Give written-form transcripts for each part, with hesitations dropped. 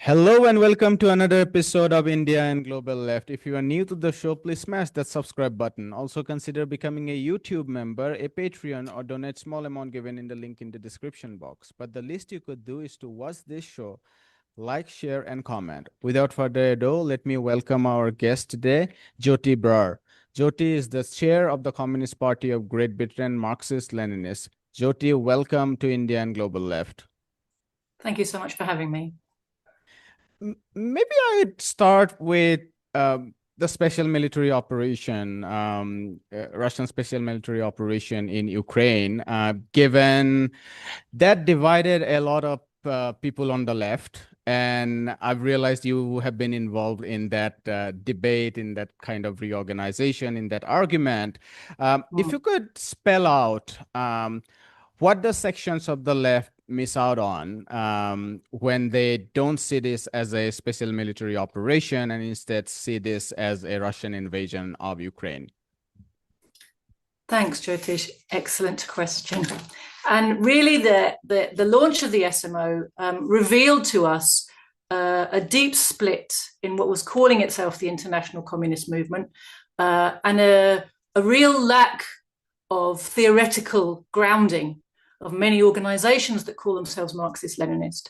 Hello and welcome to another episode of India and Global Left. If you are new to the show, please smash that subscribe button. Also consider becoming a YouTube member, a Patreon, or donate small amount given in the link in the description box. But the least you could do is to watch this show, like, share, and comment. Without further ado, let me welcome our guest today, Joti Brar. Joti is the chair of the Communist Party of Great Britain, Marxist-Leninist. Joti, welcome to India and Global Left. Thank you so much for having me. Maybe I'd start with the special military operation, Russian special military operation in Ukraine, given that divided a lot of people on the left. And I've realized you have been involved in that debate, in that kind of reorganization, in that argument. If you could spell out what the sections of the left miss out on when they don't see this as a special military operation and instead see this as a Russian invasion of Ukraine? Thanks, Jyotish. Excellent question. And really, the launch of the SMO revealed to us a deep split in what was calling itself the International Communist Movement and a real lack of theoretical grounding of many organizations that call themselves Marxist-Leninist.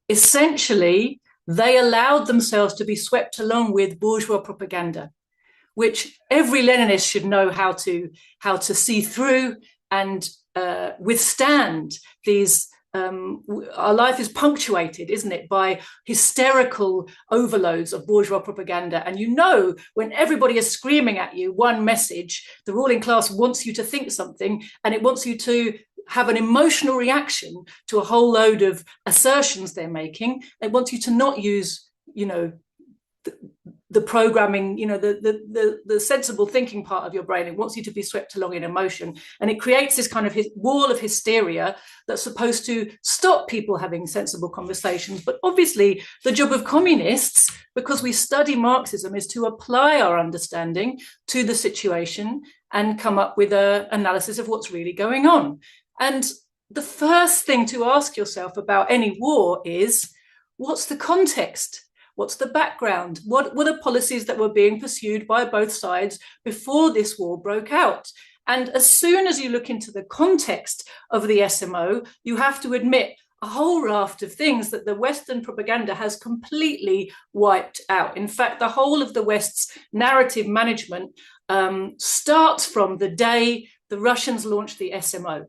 Essentially, they allowed themselves to be swept along with bourgeois propaganda, which every Leninist should know how to see through and withstand these. Our life is punctuated, isn't it, by hysterical overloads of bourgeois propaganda. And you know, when everybody is screaming at you one message, the ruling class wants you to think something, and it wants you to have an emotional reaction to a whole load of assertions they're making. It wants you to not use, the programming, the sensible thinking part of your brain. It wants you to be swept along in emotion. And it creates this kind of wall of hysteria that's supposed to stop people having sensible conversations. But obviously, the job of communists, because we study Marxism, is to apply our understanding to the situation and come up with an analysis of what's really going on. And the first thing to ask yourself about any war is, what's the context? What's the background? What were the policies that were being pursued by both sides before this war broke out? And as soon as you look into the context of the SMO, you have to admit a whole raft of things that the Western propaganda has completely wiped out. In fact, the whole of the West's narrative management starts from the day the Russians launched the SMO.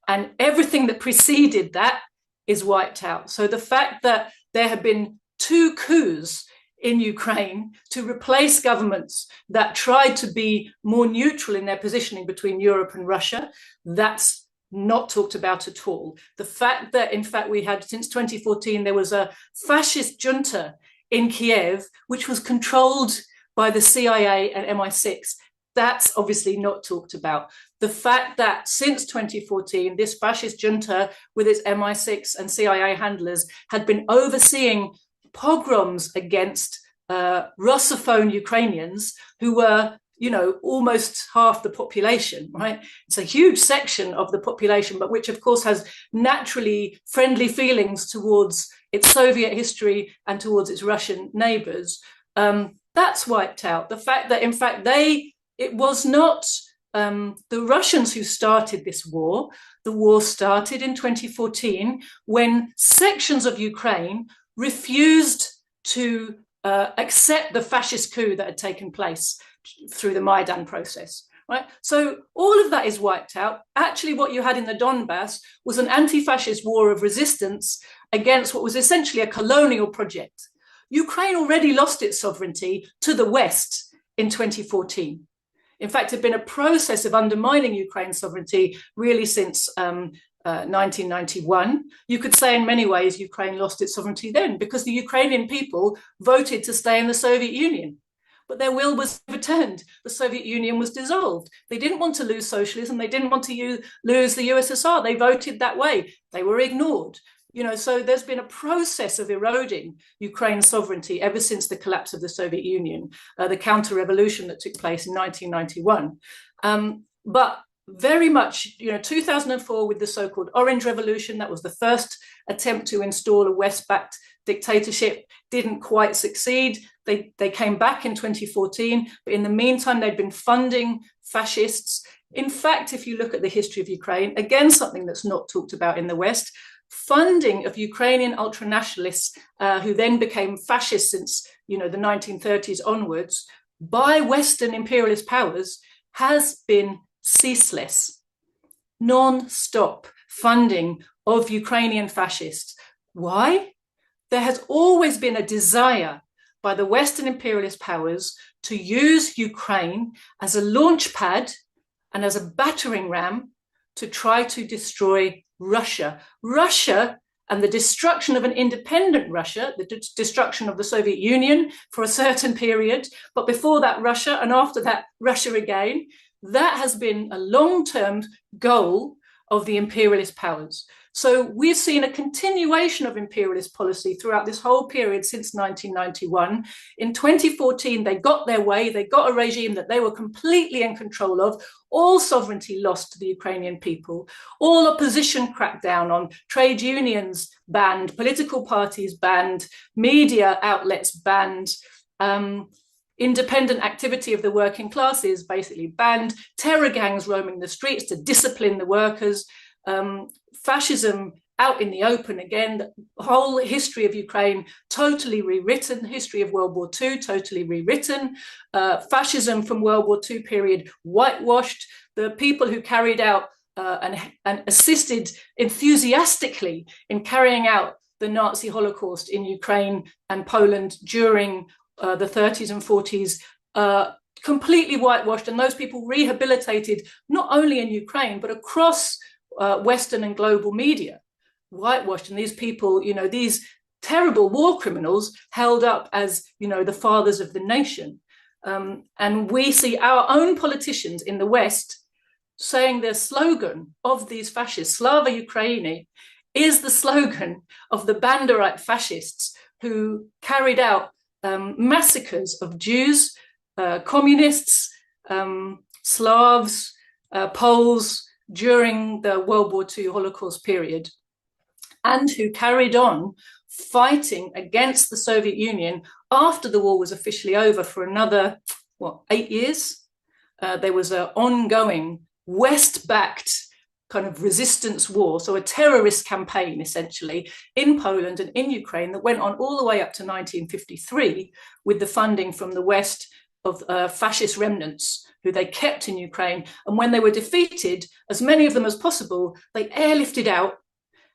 And everything that preceded that is wiped out. So the fact that there have been 2 coups in Ukraine to replace governments that tried to be more neutral in their positioning between Europe and Russia, that's not talked about at all. The fact that, in fact, we had, since 2014, there was a fascist junta in Kiev, which was controlled by the CIA and MI6, that's obviously not talked about. The fact that since 2014, this fascist junta with its MI6 and CIA handlers had been overseeing pogroms against Russophone Ukrainians who were, almost half the population, right? It's a huge section of the population, but which of course has naturally friendly feelings towards its Soviet history and towards its Russian neighbors. That's wiped out. The fact that, in fact, it was not the Russians who started this war. The war started in 2014 when sections of Ukraine refused to accept the fascist coup that had taken place through the Maidan process. Right? So all of that is wiped out. Actually, what you had in the Donbass was an anti-fascist war of resistance against what was essentially a colonial project. Ukraine already lost its sovereignty to the West in 2014. In fact, it had been a process of undermining Ukraine's sovereignty really since 1991. You could say in many ways Ukraine lost its sovereignty then because the Ukrainian people voted to stay in the Soviet Union. But their will was overturned. The Soviet Union was dissolved. They didn't want to lose socialism. They didn't want to lose the USSR. They voted that way. They were ignored. So there's been a process of eroding Ukraine's sovereignty ever since the collapse of the Soviet Union, the counter-revolution that took place in 1991. But very much, 2004 with the so-called Orange Revolution, that was the first attempt to install a West-backed dictatorship, didn't quite succeed. They came back in 2014, but in the meantime, they'd been funding fascists. In fact, if you look at the history of Ukraine, again, something that's not talked about in the West, funding of Ukrainian ultranationalists who then became fascists since the 1930s onwards by Western imperialist powers has been ceaseless, non-stop funding of Ukrainian fascists. Why? There has always been a desire by the Western imperialist powers to use Ukraine as a launch pad and as a battering ram to try to destroy Russia. Russia and the destruction of an independent Russia, the destruction of the Soviet Union for a certain period, but before that Russia, and after that Russia again, that has been a long-term goal of the imperialist powers. So we've seen a continuation of imperialist policy throughout this whole period since 1991. In 2014, they got their way. They got a regime that they were completely in control of. All sovereignty lost to the Ukrainian people. All opposition cracked down on. Trade unions banned. Political parties banned. Media outlets banned. Independent activity of the working classes basically banned. Terror gangs roaming the streets to discipline the workers. Fascism out in the open again. The whole history of Ukraine totally rewritten. History of World War II totally rewritten. Fascism from World War II period whitewashed. The people who carried out and assisted enthusiastically in carrying out the Nazi Holocaust in Ukraine and Poland during the 30s and 40s, completely whitewashed, and those people rehabilitated not only in Ukraine but across Western and global media, whitewashed. And these people, these terrible war criminals held up as, the fathers of the nation. And we see our own politicians in the West saying the slogan of these fascists, Slava Ukraini, is the slogan of the Banderite fascists who carried out massacres of Jews, communists, Slavs, Poles during the World War II Holocaust period, and who carried on fighting against the Soviet Union after the war was officially over for another, 8 years? There was an ongoing West-backed kind of resistance war, so a terrorist campaign essentially in Poland and in Ukraine that went on all the way up to 1953 with the funding from the West of fascist remnants who they kept in Ukraine. And when they were defeated, as many of them as possible, they airlifted out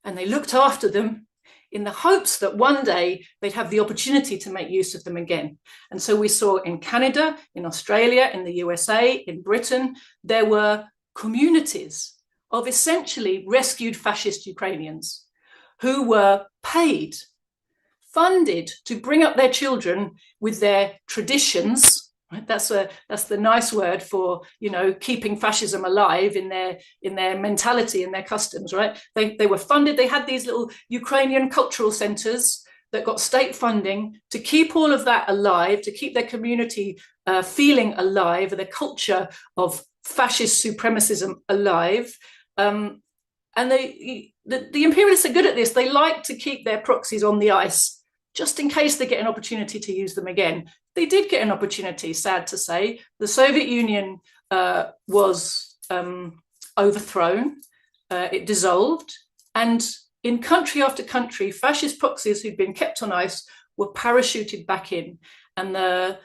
and they looked after them in the hopes that one day they'd have the opportunity to make use of them again. And so we saw in Canada, in Australia, in the USA, in Britain, there were communities of essentially rescued fascist Ukrainians who were paid, funded to bring up their children with their traditions. Right? That's the nice word for keeping fascism alive in their mentality and their customs. Right? They were funded. They had these little Ukrainian cultural centers that got state funding to keep all of that alive, to keep their community feeling alive, their culture of fascist supremacism alive. And the imperialists are good at this. They like to keep their proxies on the ice just in case they get an opportunity to use them again. They did get an opportunity, sad to say. The Soviet Union was overthrown, it dissolved, and in country after country, fascist proxies who'd been kept on ice were parachuted back in. And the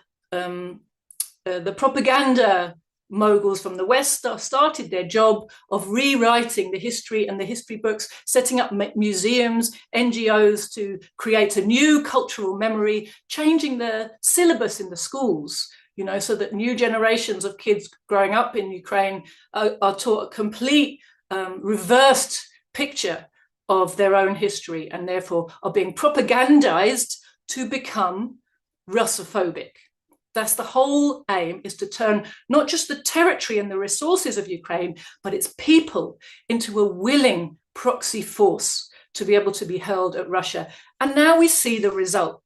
propaganda moguls from the West started their job of rewriting the history and the history books, setting up museums, NGOs to create a new cultural memory, changing the syllabus in the schools, so that new generations of kids growing up in Ukraine are taught a complete reversed picture of their own history, and therefore are being propagandized to become Russophobic. That's the whole aim, is to turn not just the territory and the resources of Ukraine, but its people into a willing proxy force to be able to be hurled at Russia. And now we see the result.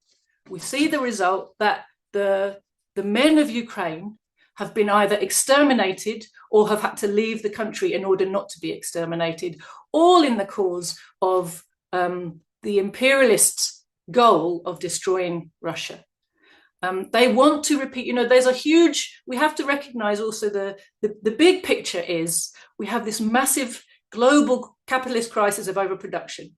We see the result that the men of Ukraine have been either exterminated or have had to leave the country in order not to be exterminated, all in the cause of the imperialists' goal of destroying Russia. They want to repeat, there's a huge, we have to recognize also the big picture is we have this massive global capitalist crisis of overproduction.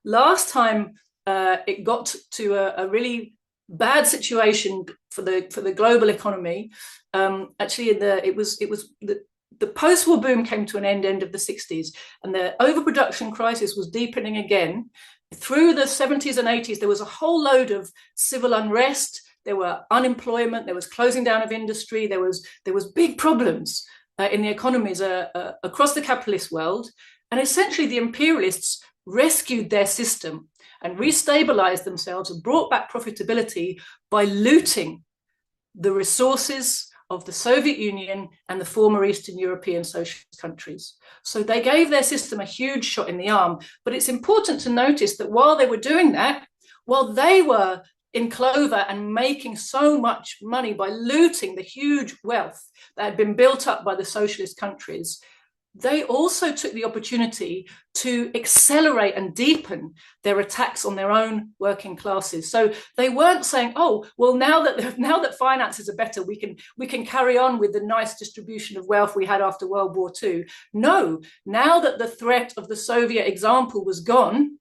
Last time it got to a really bad situation for the global economy. Actually, the post-war boom came to an end of the 60s, and the overproduction crisis was deepening again. Through the 70s and 80s, there was a whole load of civil unrest. There were unemployment. There was closing down of industry. There was big problems in the economies across the capitalist world, and essentially the imperialists rescued their system and restabilized themselves and brought back profitability by looting the resources of the Soviet Union and the former Eastern European socialist countries. So they gave their system a huge shot in the arm. But it's important to notice that while they were doing that, while they were in clover and making so much money by looting the huge wealth that had been built up by the socialist countries, they also took the opportunity to accelerate and deepen their attacks on their own working classes. So they weren't saying, oh, well, now that finances are better, we can carry on with the nice distribution of wealth we had after World War II. No, now that the threat of the Soviet example was gone,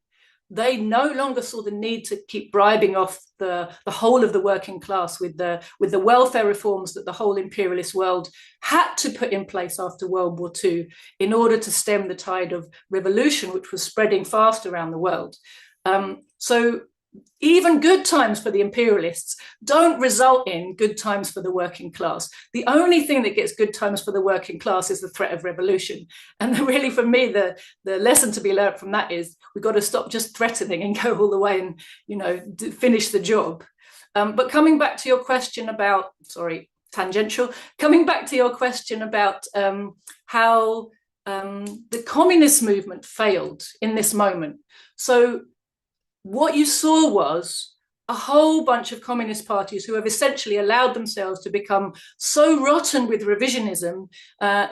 they no longer saw the need to keep bribing off the whole of the working class with the welfare reforms that the whole imperialist world had to put in place after World War II in order to stem the tide of revolution, which was spreading fast around the world. So even good times for the imperialists don't result in good times for the working class. The only thing that gets good times for the working class is the threat of revolution. And really, for me, the lesson to be learned from that is we've got to stop just threatening and go all the way and, finish the job. But coming back to your question about, coming back to your question about how the communist movement failed in this moment. So what you saw was a whole bunch of communist parties who have essentially allowed themselves to become so rotten with revisionism,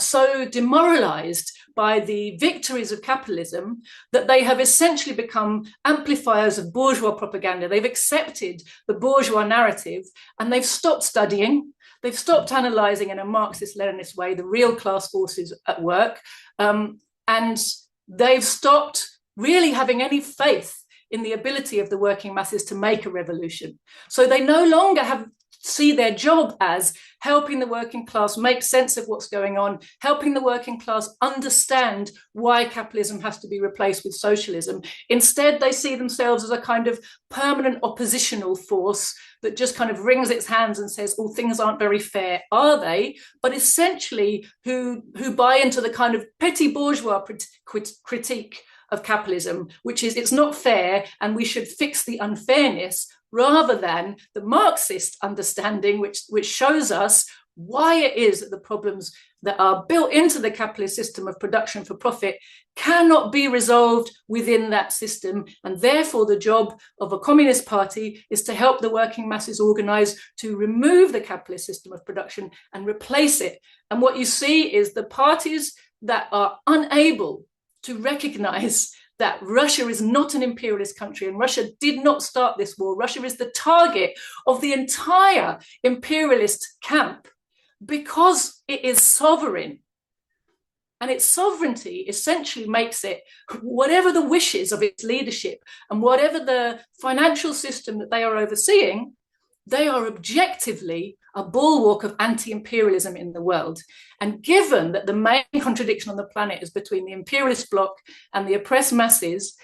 so demoralized by the victories of capitalism, that they have essentially become amplifiers of bourgeois propaganda. They've accepted the bourgeois narrative and they've stopped studying. They've stopped analyzing in a Marxist-Leninist way the real class forces at work. And they've stopped really having any faith in the ability of the working masses to make a revolution. So they no longer see their job as helping the working class make sense of what's going on, helping the working class understand why capitalism has to be replaced with socialism. Instead, they see themselves as a kind of permanent oppositional force that just kind of wrings its hands and says, oh, things aren't very fair, are they? But essentially who buy into the kind of petty bourgeois critique of capitalism, which is it's not fair and we should fix the unfairness, rather than the Marxist understanding, which shows us why it is that the problems that are built into the capitalist system of production for profit cannot be resolved within that system. And therefore, the job of a communist party is to help the working masses organize to remove the capitalist system of production and replace it. And what you see is the parties that are unable to recognize that Russia is not an imperialist country and Russia did not start this war. Russia is the target of the entire imperialist camp because it is sovereign. And its sovereignty essentially makes it, whatever the wishes of its leadership and whatever the financial system that they are overseeing, they are objectively a bulwark of anti-imperialism in the world. And given that the main contradiction on the planet is between the imperialist bloc and the oppressed masses,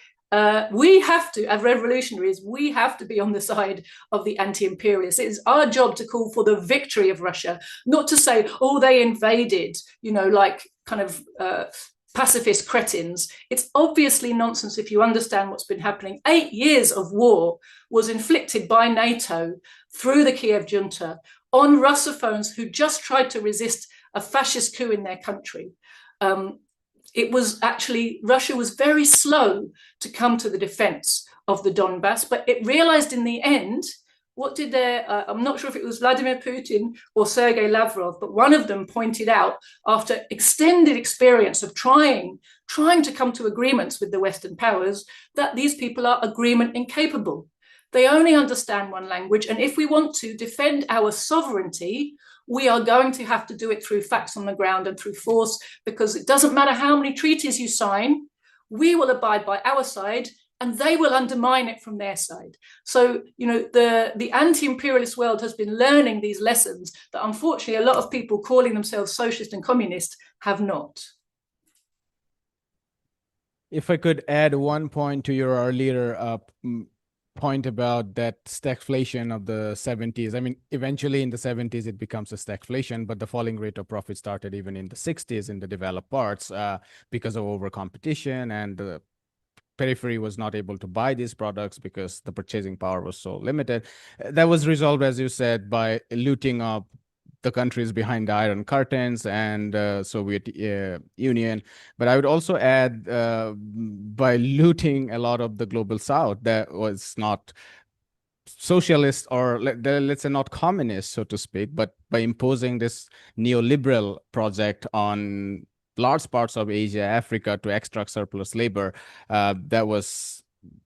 we have to, as revolutionaries, we have to be on the side of the anti-imperialists. It is our job to call for the victory of Russia, not to say, oh, they invaded, like kind of pacifist cretins. It's obviously nonsense if you understand what's been happening. 8 years of war was inflicted by NATO through the Kiev junta on Russophones who just tried to resist a fascist coup in their country. It was actually, Russia was very slow to come to the defense of the Donbass, but it realized in the end what did I'm not sure if it was Vladimir Putin or Sergei Lavrov, but one of them pointed out, after extended experience of trying to come to agreements with the Western powers, that these people are agreement incapable. They only understand one language, and if we want to defend our sovereignty, we are going to have to do it through facts on the ground and through force, because it doesn't matter how many treaties you sign, we will abide by our side and they will undermine it from their side. So, the anti-imperialist world has been learning these lessons that unfortunately a lot of people calling themselves socialist and communist have not. If I could add one point to your earlier point about that stagflation of the 70s. I mean, eventually in the 70s, it becomes a stagflation, but the falling rate of profit started even in the 60s in the developed parts because of over competition, and the periphery was not able to buy these products because the purchasing power was so limited. That was resolved, as you said, by looting up the countries behind the Iron Curtains and Soviet Union. But I would also add by looting a lot of the global South that was not socialist, or let's say not communist, so to speak, but by imposing this neoliberal project on large parts of Asia, Africa to extract surplus labor.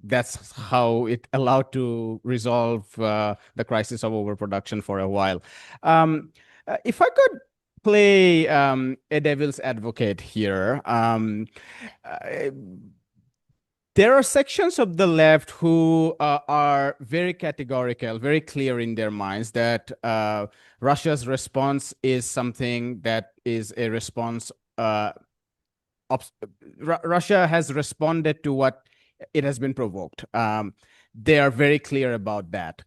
That's how it allowed to resolve the crisis of overproduction for a while. If I could play a devil's advocate here, there are sections of the left who are very categorical, very clear in their minds that Russia's response is something that is a response. Russia has responded to what it has been provoked. They are very clear about that.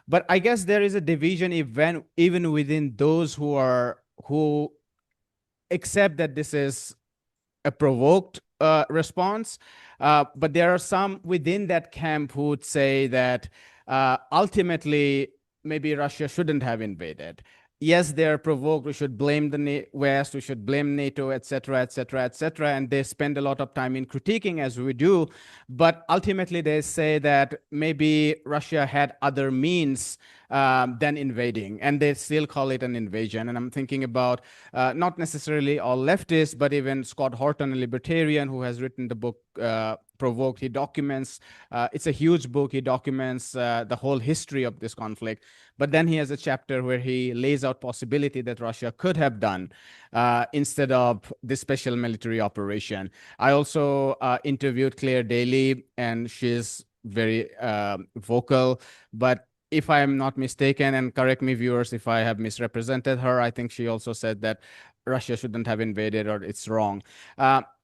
But I guess there is a division even within those who accept that this is a provoked response. But there are some within that camp who would say that ultimately maybe Russia shouldn't have invaded. Yes, they're provoked. We should blame the West. We should blame NATO, etc., etc., etc. And they spend a lot of time in critiquing, as we do. But ultimately, they say that maybe Russia had other means than invading, and they still call it an invasion. And I'm thinking about not necessarily all leftists, but even Scott Horton, a libertarian who has written the book Provoked. He documents, it's a huge book. He documents the whole history of this conflict. But then he has a chapter where he lays out possibility that Russia could have done instead of this special military operation. I also interviewed Claire Daly, and she's very vocal. But if I am not mistaken, and correct me, viewers, if I have misrepresented her, I think she also said that Russia shouldn't have invaded, or it's wrong.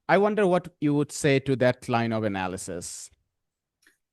I wonder what you would say to that line of analysis.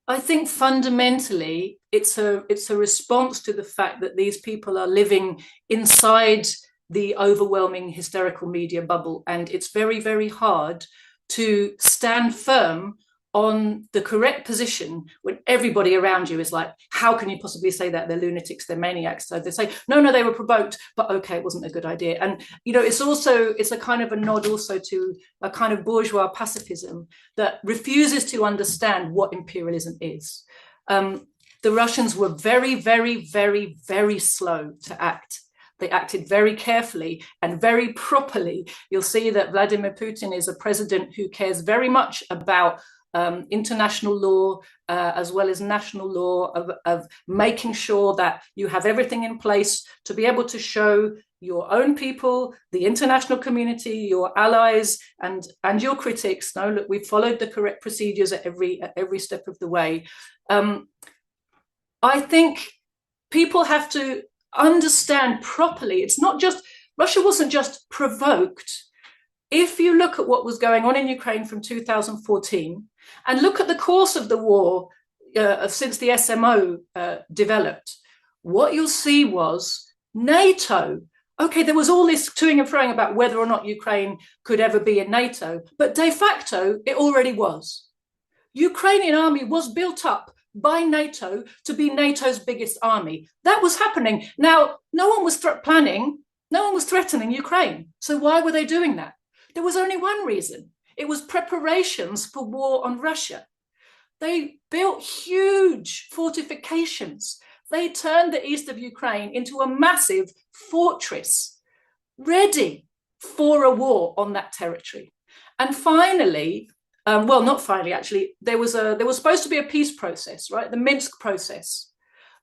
I think fundamentally it's a response to the fact that these people are living inside the overwhelming hysterical media bubble, and it's very, very hard to stand firm on the correct position when everybody around you is like, how can you possibly say that? They're lunatics, they're maniacs. So they say, no, they were provoked, but okay, it wasn't a good idea. And, it's a kind of a nod also to a kind of bourgeois pacifism that refuses to understand what imperialism is. The Russians were very, very, very, very slow to act. They acted very carefully and very properly. You'll see that Vladimir Putin is a president who cares very much about international law as well as national law, of making sure that you have everything in place to be able to show your own people, the international community, your allies, and your critics, no, look, we've followed the correct procedures at every step of the way. I think people have to understand properly. It's not just, Russia wasn't just provoked. If you look at what was going on in Ukraine from 2014 and look at the course of the war since the SMO developed, what you'll see was NATO. Okay, there was all this toing and froing about whether or not Ukraine could ever be in NATO, but de facto, it already was. Ukrainian army was built up by NATO to be NATO's biggest army. That was happening. Now, no one was threatening Ukraine. So why were they doing that? There was only one reason. It was preparations for war on Russia. They built huge fortifications. They turned the east of Ukraine into a massive fortress, ready for a war on that territory. And finally, well, not finally, actually, there was supposed to be a peace process, right? The Minsk process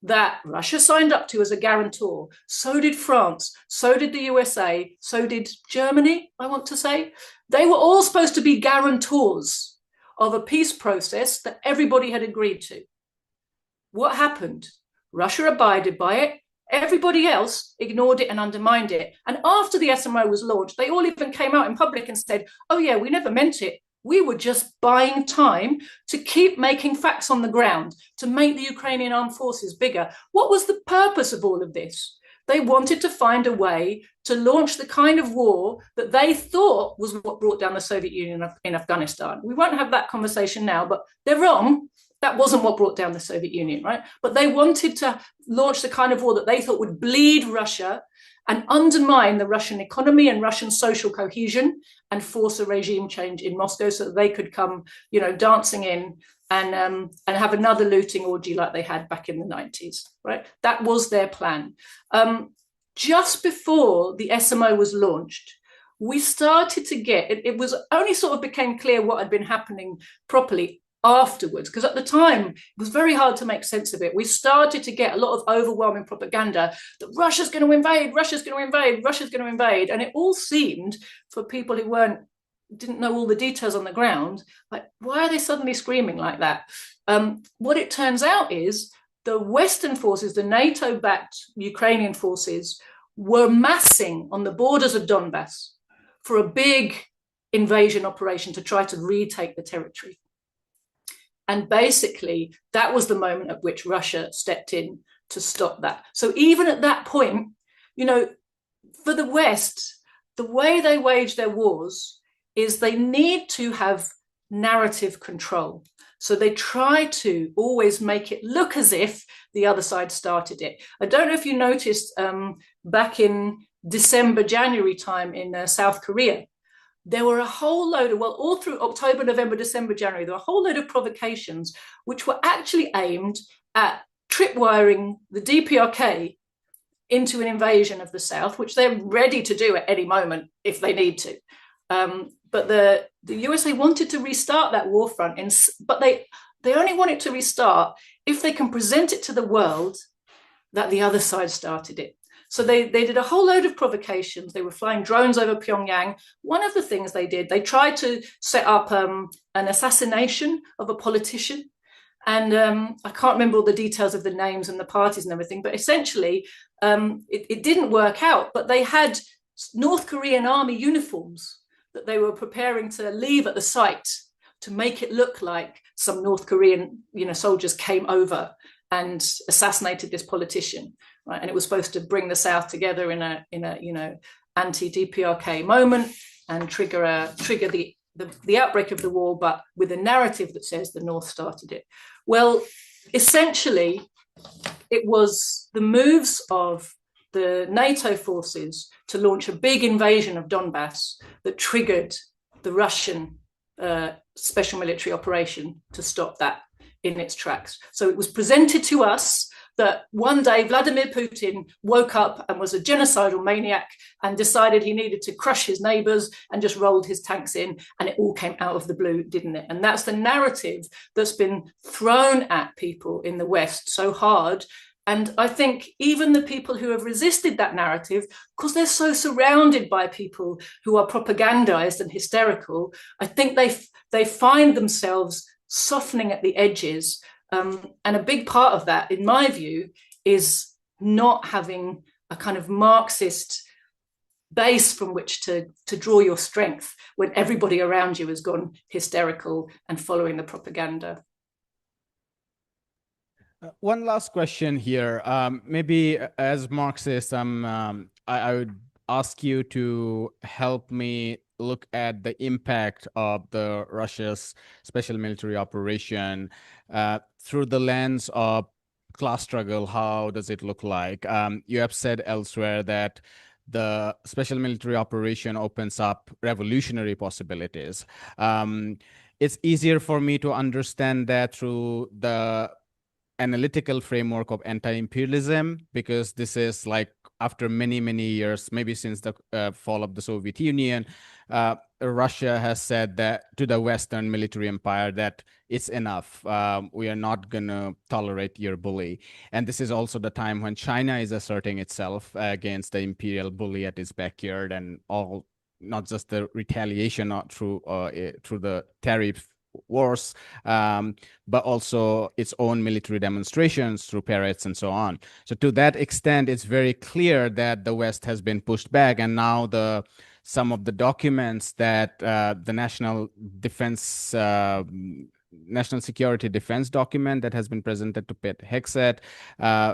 that Russia signed up to as a guarantor. So did France, so did the USA, so did Germany, I want to say. They were all supposed to be guarantors of a peace process that everybody had agreed to. What happened? Russia abided by it. Everybody else ignored it and undermined it. And after the SMO was launched, they all even came out in public and said, oh yeah, we never meant it. We were just buying time to keep making facts on the ground, to make the Ukrainian armed forces bigger. What was the purpose of all of this? They wanted to find a way to launch the kind of war that they thought was what brought down the Soviet Union in Afghanistan. We won't have that conversation now, but they're wrong. That wasn't what brought down the Soviet Union, right? But they wanted to launch the kind of war that they thought would bleed Russia and undermine the Russian economy and Russian social cohesion and force a regime change in Moscow so that they could come, dancing in and have another looting orgy like they had back in the 90s, right? That was their plan. Just before the SMO was launched, we started to get, it was only sort of became clear what had been happening properly afterwards, because at the time it was very hard to make sense of it. We started to get a lot of overwhelming propaganda that Russia's going to invade, Russia's going to invade, Russia's going to invade. And it all seemed, for people who didn't know all the details on the ground, like, why are they suddenly screaming like that? What it turns out is the Western forces, the NATO-backed Ukrainian forces, were massing on the borders of Donbass for a big invasion operation to try to retake the territory. And basically, that was the moment at which Russia stepped in to stop that. So even at that point, for the West, the way they wage their wars is they need to have narrative control. So they try to always make it look as if the other side started it. I don't know if you noticed back in December, January time in South Korea, there were a whole load of, all through October, November, December, January, there were a whole load of provocations which were actually aimed at tripwiring the DPRK into an invasion of the South, which they're ready to do at any moment if they need to. But the USA wanted to restart that war front, but they only want it to restart if they can present it to the world that the other side started it. So they did a whole load of provocations. They were flying drones over Pyongyang. One of the things they did, they tried to set up an assassination of a politician. And I can't remember all the details of the names and the parties and everything, but essentially it didn't work out. But they had North Korean army uniforms that they were preparing to leave at the site to make it look like some North Korean soldiers came over and assassinated this politician. Right, and it was supposed to bring the South together in a anti-DPRK moment and trigger the outbreak of the war, but with a narrative that says the North started it. Well, essentially, it was the moves of the NATO forces to launch a big invasion of Donbass that triggered the Russian special military operation to stop that in its tracks. So it was presented to us that one day Vladimir Putin woke up and was a genocidal maniac and decided he needed to crush his neighbors and just rolled his tanks in, and it all came out of the blue, didn't it? And that's the narrative that's been thrown at people in the West so hard. And I think even the people who have resisted that narrative, because they're so surrounded by people who are propagandized and hysterical, I think they find themselves softening at the edges. And a big part of that, in my view, is not having a kind of Marxist base from which to draw your strength when everybody around you has gone hysterical and following the propaganda. One last question here. Maybe as Marxist, I would ask you to help me look at the impact of the Russia's special military operation through the lens of class struggle. How does it look like? You have said elsewhere that the special military operation opens up revolutionary possibilities. it's easier for me to understand that through the analytical framework of anti-imperialism, because this is like after many, many years, maybe since the fall of the Soviet Union, Russia has said that to the Western military empire that it's enough. We are not going to tolerate your bully. And this is also the time when China is asserting itself against the imperial bully at its backyard, and all, not just the retaliation through the tariff wars, but also its own military demonstrations through parades and so on. So to that extent, it's very clear that the West has been pushed back, and now some of the documents that the National Security Defense document that has been presented to Pete Hegseth,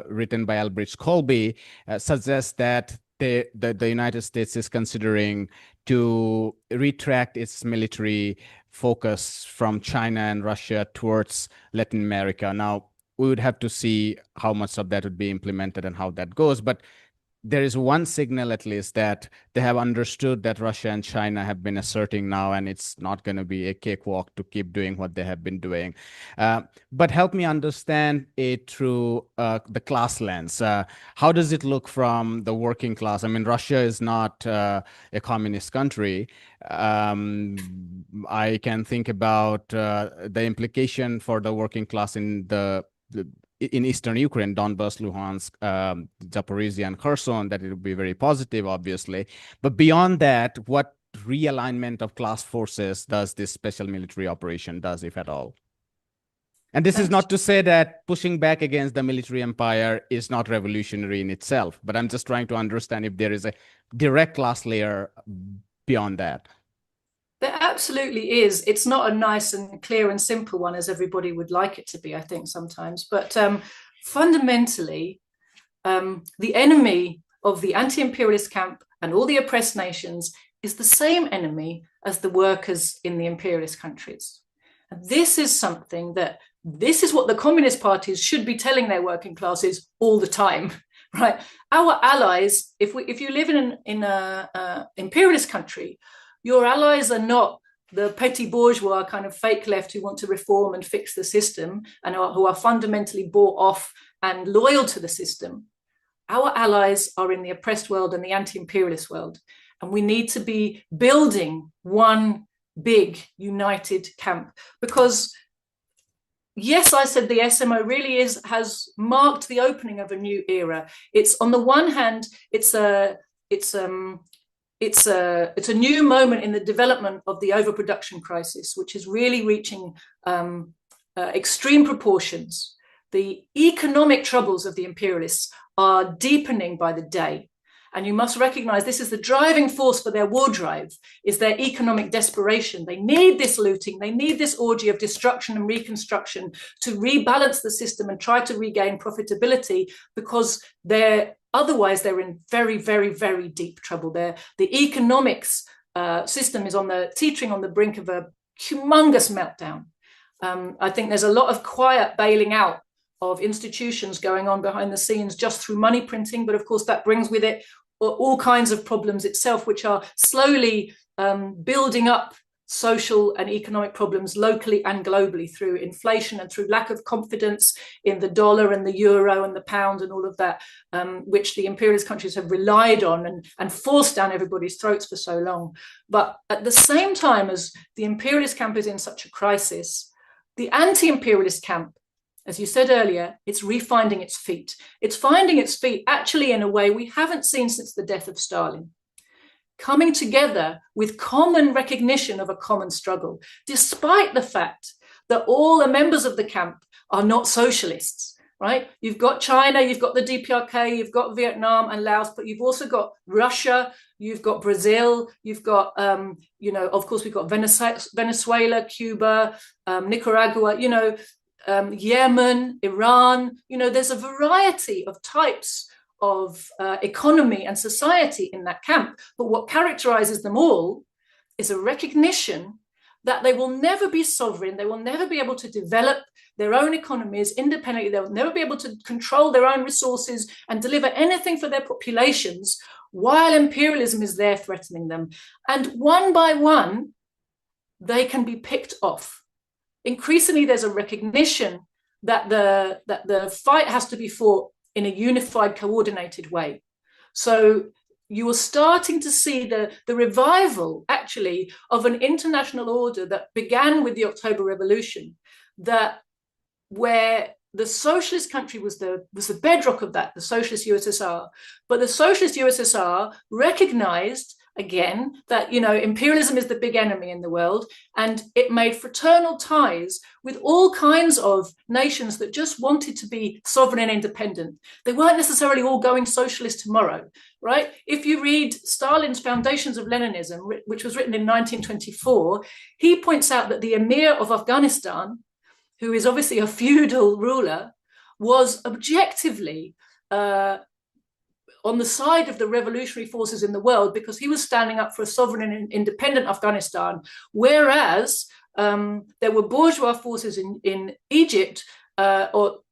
written by Elbridge Colby, suggests that the United States is considering to retract its military focus from China and Russia towards Latin America. Now, we would have to see how much of that would be implemented and how that goes. But there is one signal, at least, that they have understood that Russia and China have been asserting now, and it's not going to be a cakewalk to keep doing what they have been doing. But help me understand it through the class lens. How does it look from the working class? I mean, Russia is not a communist country. I can think about the implication for the working class in in Eastern Ukraine, Donbas, Luhansk, Zaporizhia, and Kherson, that it would be very positive, obviously. But beyond that, what realignment of class forces does this special military operation does, if at all? And this is not to say that pushing back against the military empire is not revolutionary in itself, but I'm just trying to understand if there is a direct class layer beyond that. There absolutely is. It's not a nice and clear and simple one as everybody would like it to be, I think, sometimes. But fundamentally, the enemy of the anti-imperialist camp and all the oppressed nations is the same enemy as the workers in the imperialist countries. And this is something this is what the communist parties should be telling their working classes all the time, right? Our allies, if you live in an imperialist country, your allies are not the petty bourgeois kind of fake left who want to reform and fix the system and who are fundamentally bought off and loyal to the system. Our allies are in the oppressed world and the anti-imperialist world. And we need to be building one big united camp, because yes, I said the SMO really has marked the opening of a new era. It's, on the one hand, it's a new moment in the development of the overproduction crisis, which is really reaching extreme proportions. The economic troubles of the imperialists are deepening by the day. And you must recognize this is the driving force for their war drive, is their economic desperation. They need this looting. They need this orgy of destruction and reconstruction to rebalance the system and try to regain profitability, because otherwise they're in very, very, very deep trouble. The economics system is teetering on the brink of a humongous meltdown. I think there's a lot of quiet bailing out of institutions going on behind the scenes just through money printing. But of course, that brings with it all kinds of problems itself, which are slowly building up social and economic problems locally and globally through inflation and through lack of confidence in the dollar and the euro and the pound and all of that, which the imperialist countries have relied on and forced down everybody's throats for so long. But at the same time as the imperialist camp is in such a crisis, the anti-imperialist camp, as you said earlier, it's refinding its feet. It's finding its feet actually in a way we haven't seen since the death of Stalin, coming together with common recognition of a common struggle, despite the fact that all the members of the camp are not socialists, right? You've got China, you've got the DPRK, you've got Vietnam and Laos, but you've also got Russia, you've got Brazil, you've got, of course, we've got Venezuela, Cuba, Nicaragua, Yemen, Iran. There's a variety of types of economy and society in that camp. But what characterizes them all is a recognition that they will never be sovereign. They will never be able to develop their own economies independently. They'll never be able to control their own resources and deliver anything for their populations while imperialism is there threatening them. And one by one, they can be picked off. increasingly there's a recognition that the fight has to be fought in a unified, coordinated way. So you are starting to see the revival, actually, of an international order that began with the October Revolution, that where the socialist country was the bedrock of that, the socialist USSR. But the socialist USSR recognized, again, that, you know, imperialism is the big enemy in the world, and it made fraternal ties with all kinds of nations that just wanted to be sovereign and independent. They weren't necessarily all going socialist tomorrow, right? If you read Stalin's Foundations of Leninism, which was written in 1924, he points out that the Emir of Afghanistan, who is obviously a feudal ruler, was objectively on the side of the revolutionary forces in the world because he was standing up for a sovereign and independent Afghanistan, whereas there were bourgeois forces in Egypt, although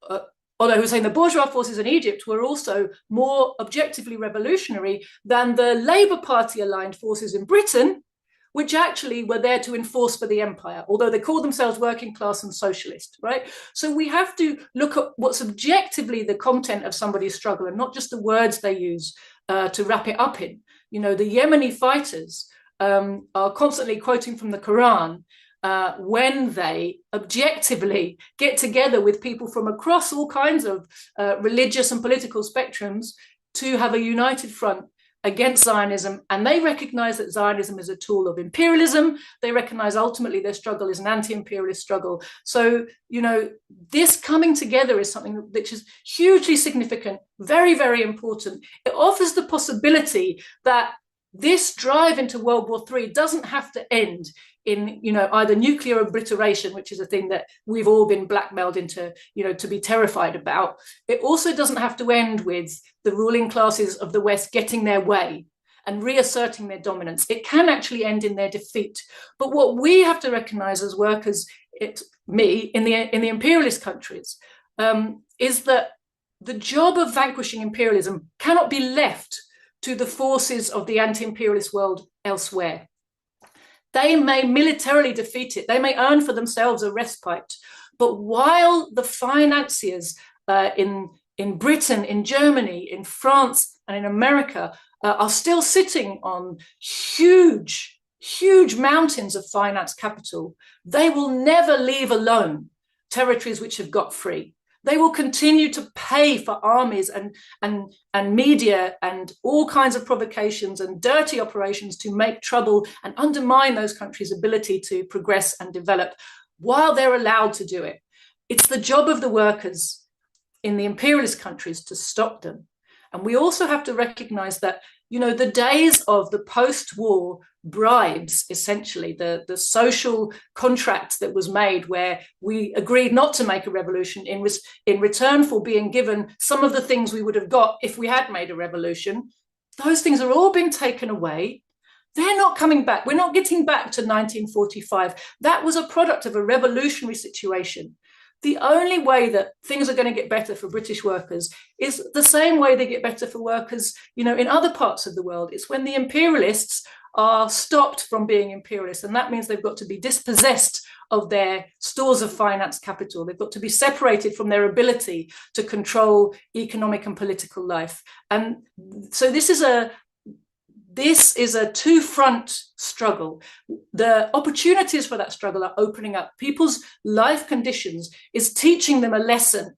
he was saying the bourgeois forces in Egypt were also more objectively revolutionary than the Labour Party aligned forces in Britain, which actually were there to enforce for the empire, although they called themselves working class and socialist, right? So we have to look at what's objectively the content of somebody's struggle and not just the words they use to wrap it up in. You know, the Yemeni fighters are constantly quoting from the Quran when they objectively get together with people from across all kinds of religious and political spectrums to have a united front against Zionism, and they recognize that Zionism is a tool of imperialism. They recognize ultimately their struggle is an anti-imperialist struggle. So, you know, this coming together is something which is hugely significant, very, very important. It offers the possibility that this drive into World War III doesn't have to end in, you know, either nuclear obliteration, which is a thing that we've all been blackmailed into, you know, to be terrified about. It also doesn't have to end with the ruling classes of the West getting their way and reasserting their dominance. It can actually end in their defeat. But what we have to recognize as workers, in the imperialist countries, is that the job of vanquishing imperialism cannot be left to the forces of the anti-imperialist world elsewhere. They may militarily defeat it. They may earn for themselves a respite. But while the financiers in Britain, in Germany, in France, and in America are still sitting on huge, huge mountains of finance capital, they will never leave alone territories which have got free. They will continue to pay for armies and media and all kinds of provocations and dirty operations to make trouble and undermine those countries' ability to progress and develop while they're allowed to do it. It's the job of the workers in the imperialist countries to stop them. And we also have to recognize that, you know, the days of the post-war bribes, essentially, the social contract that was made where we agreed not to make a revolution in return for being given some of the things we would have got if we had made a revolution, those things are all being taken away. They're not coming back. We're not getting back to 1945. That was a product of a revolutionary situation. The only way that things are going to get better for British workers is the same way they get better for workers, you know, in other parts of the world. It's when the imperialists are stopped from being imperialists, and that means they've got to be dispossessed of their stores of finance capital. They've got to be separated from their ability to control economic and political life. And so this is a two-front struggle. The opportunities for that struggle are opening up. People's life conditions is teaching them a lesson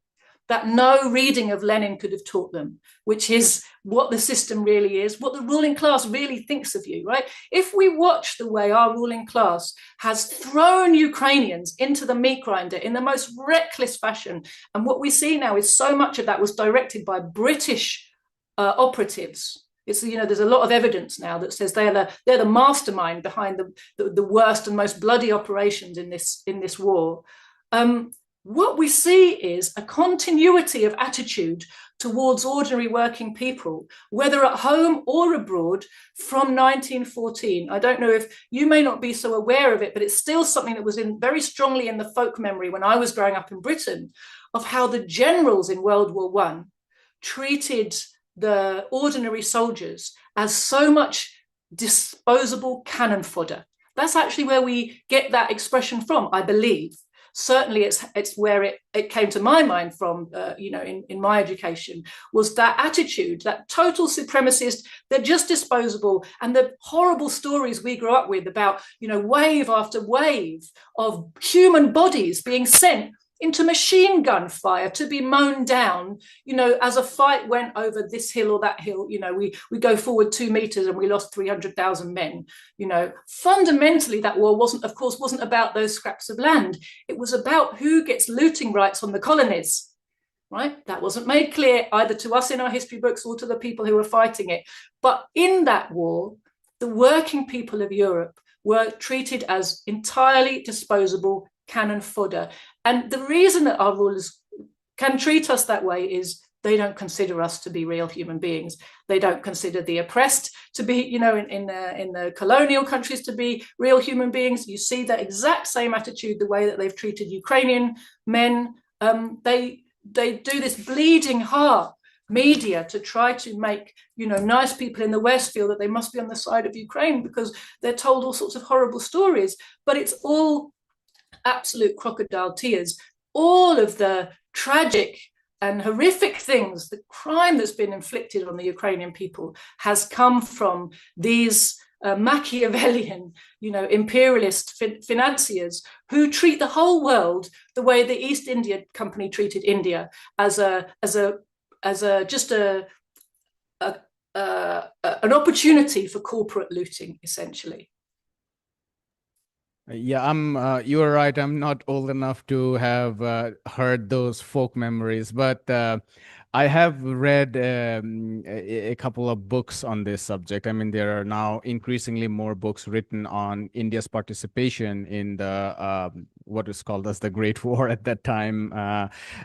that no reading of Lenin could have taught them, which is what the system really is, what the ruling class really thinks of you, right? If we watch the way our ruling class has thrown Ukrainians into the meat grinder in the most reckless fashion, and what we see now is so much of that was directed by British operatives. It's, you know, there's a lot of evidence now that says they're the mastermind behind the worst and most bloody operations in this war. What we see is a continuity of attitude towards ordinary working people, whether at home or abroad, from 1914. I don't know if you may not be so aware of it, but it's still something that was very strongly in the folk memory when I was growing up in Britain, of how the generals in World War I treated the ordinary soldiers as so much disposable cannon fodder. That's actually where we get that expression from, I believe. certainly it's where it came to my mind from, in my education, was that attitude, that total supremacist, they're just disposable, and the horrible stories we grew up with about, wave after wave of human bodies being sent into machine gun fire to be mown down, as a fight went over this hill or that hill. We go forward 2 meters and we lost 300,000 men. Fundamentally, that war wasn't about those scraps of land. It was about who gets looting rights on the colonies. Right? That wasn't made clear either to us in our history books or to the people who were fighting it. But in that war, the working people of Europe were treated as entirely disposable cannon fodder. And the reason that our rulers can treat us that way is they don't consider us to be real human beings. They don't consider the oppressed to be, in the colonial countries, to be real human beings. You see that exact same attitude the way that they've treated Ukrainian men. They do this bleeding heart media to try to make, nice people in the West feel that they must be on the side of Ukraine because they're told all sorts of horrible stories. But it's all absolute crocodile tears. All of the tragic and horrific things, the crime that's been inflicted on the Ukrainian people has come from these Machiavellian, imperialist financiers who treat the whole world the way the East India Company treated India, as an opportunity for corporate looting, essentially. Yeah, you are right. I'm not old enough to have heard those folk memories, but I have read a couple of books on this subject. I mean, there are now increasingly more books written on India's participation in the what is called as the Great War at that time,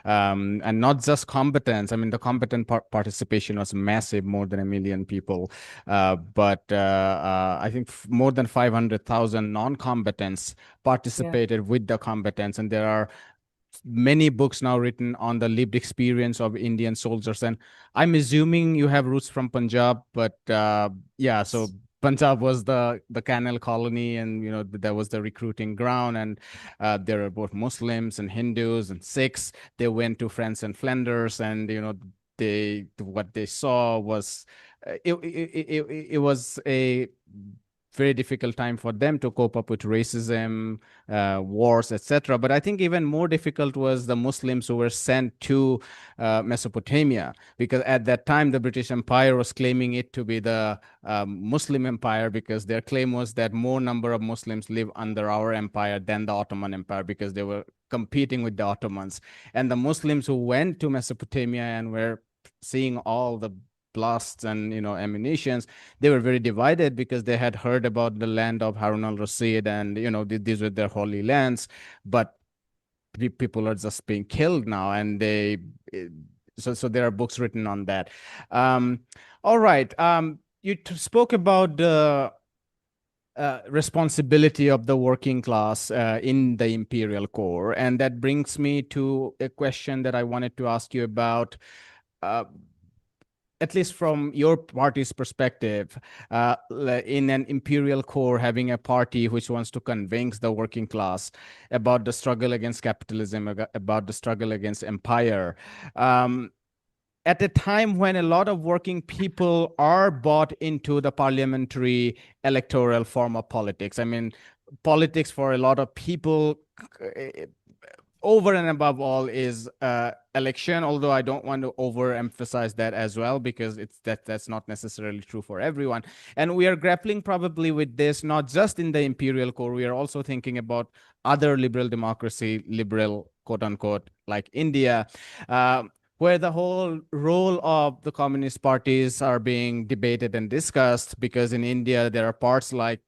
and not just combatants. I mean, the combatant participation was massive, more than 1 million people, but I think more than 500,000 non-combatants participated with the combatants, and there are many books now written on the lived experience of Indian soldiers. And I'm assuming you have roots from Punjab, but yeah, so Punjab was the canal colony, and there was the recruiting ground, and there are both Muslims and Hindus and Sikhs. They went to France and Flanders, and what they saw was it was a very difficult time for them to cope up with racism, wars, etc. But I think even more difficult was the Muslims who were sent to Mesopotamia, because at that time the British Empire was claiming it to be the Muslim empire, because their claim was that more number of Muslims live under our empire than the Ottoman Empire, because they were competing with the Ottomans. And the Muslims who went to Mesopotamia and were seeing all the blasts and ammunitions, they were very divided, because they had heard about the land of Harun al-Rashid, and these were their holy lands, but people are just being killed now, and so there are books written on that. All right, you spoke about the responsibility of the working class in the imperial core, and that brings me to a question that I wanted to ask you about. At least from your party's perspective, in an imperial core, having a party which wants to convince the working class about the struggle against capitalism, about the struggle against empire, at a time when a lot of working people are bought into the parliamentary electoral form of politics. I mean, politics for a lot of people, over and above all, is election, although I don't want to overemphasize that as well, because that's not necessarily true for everyone. And we are grappling probably with this not just in the imperial core. We are also thinking about other liberal democracy, liberal quote unquote, like India, where the whole role of the communist parties are being debated and discussed, because in India there are parts like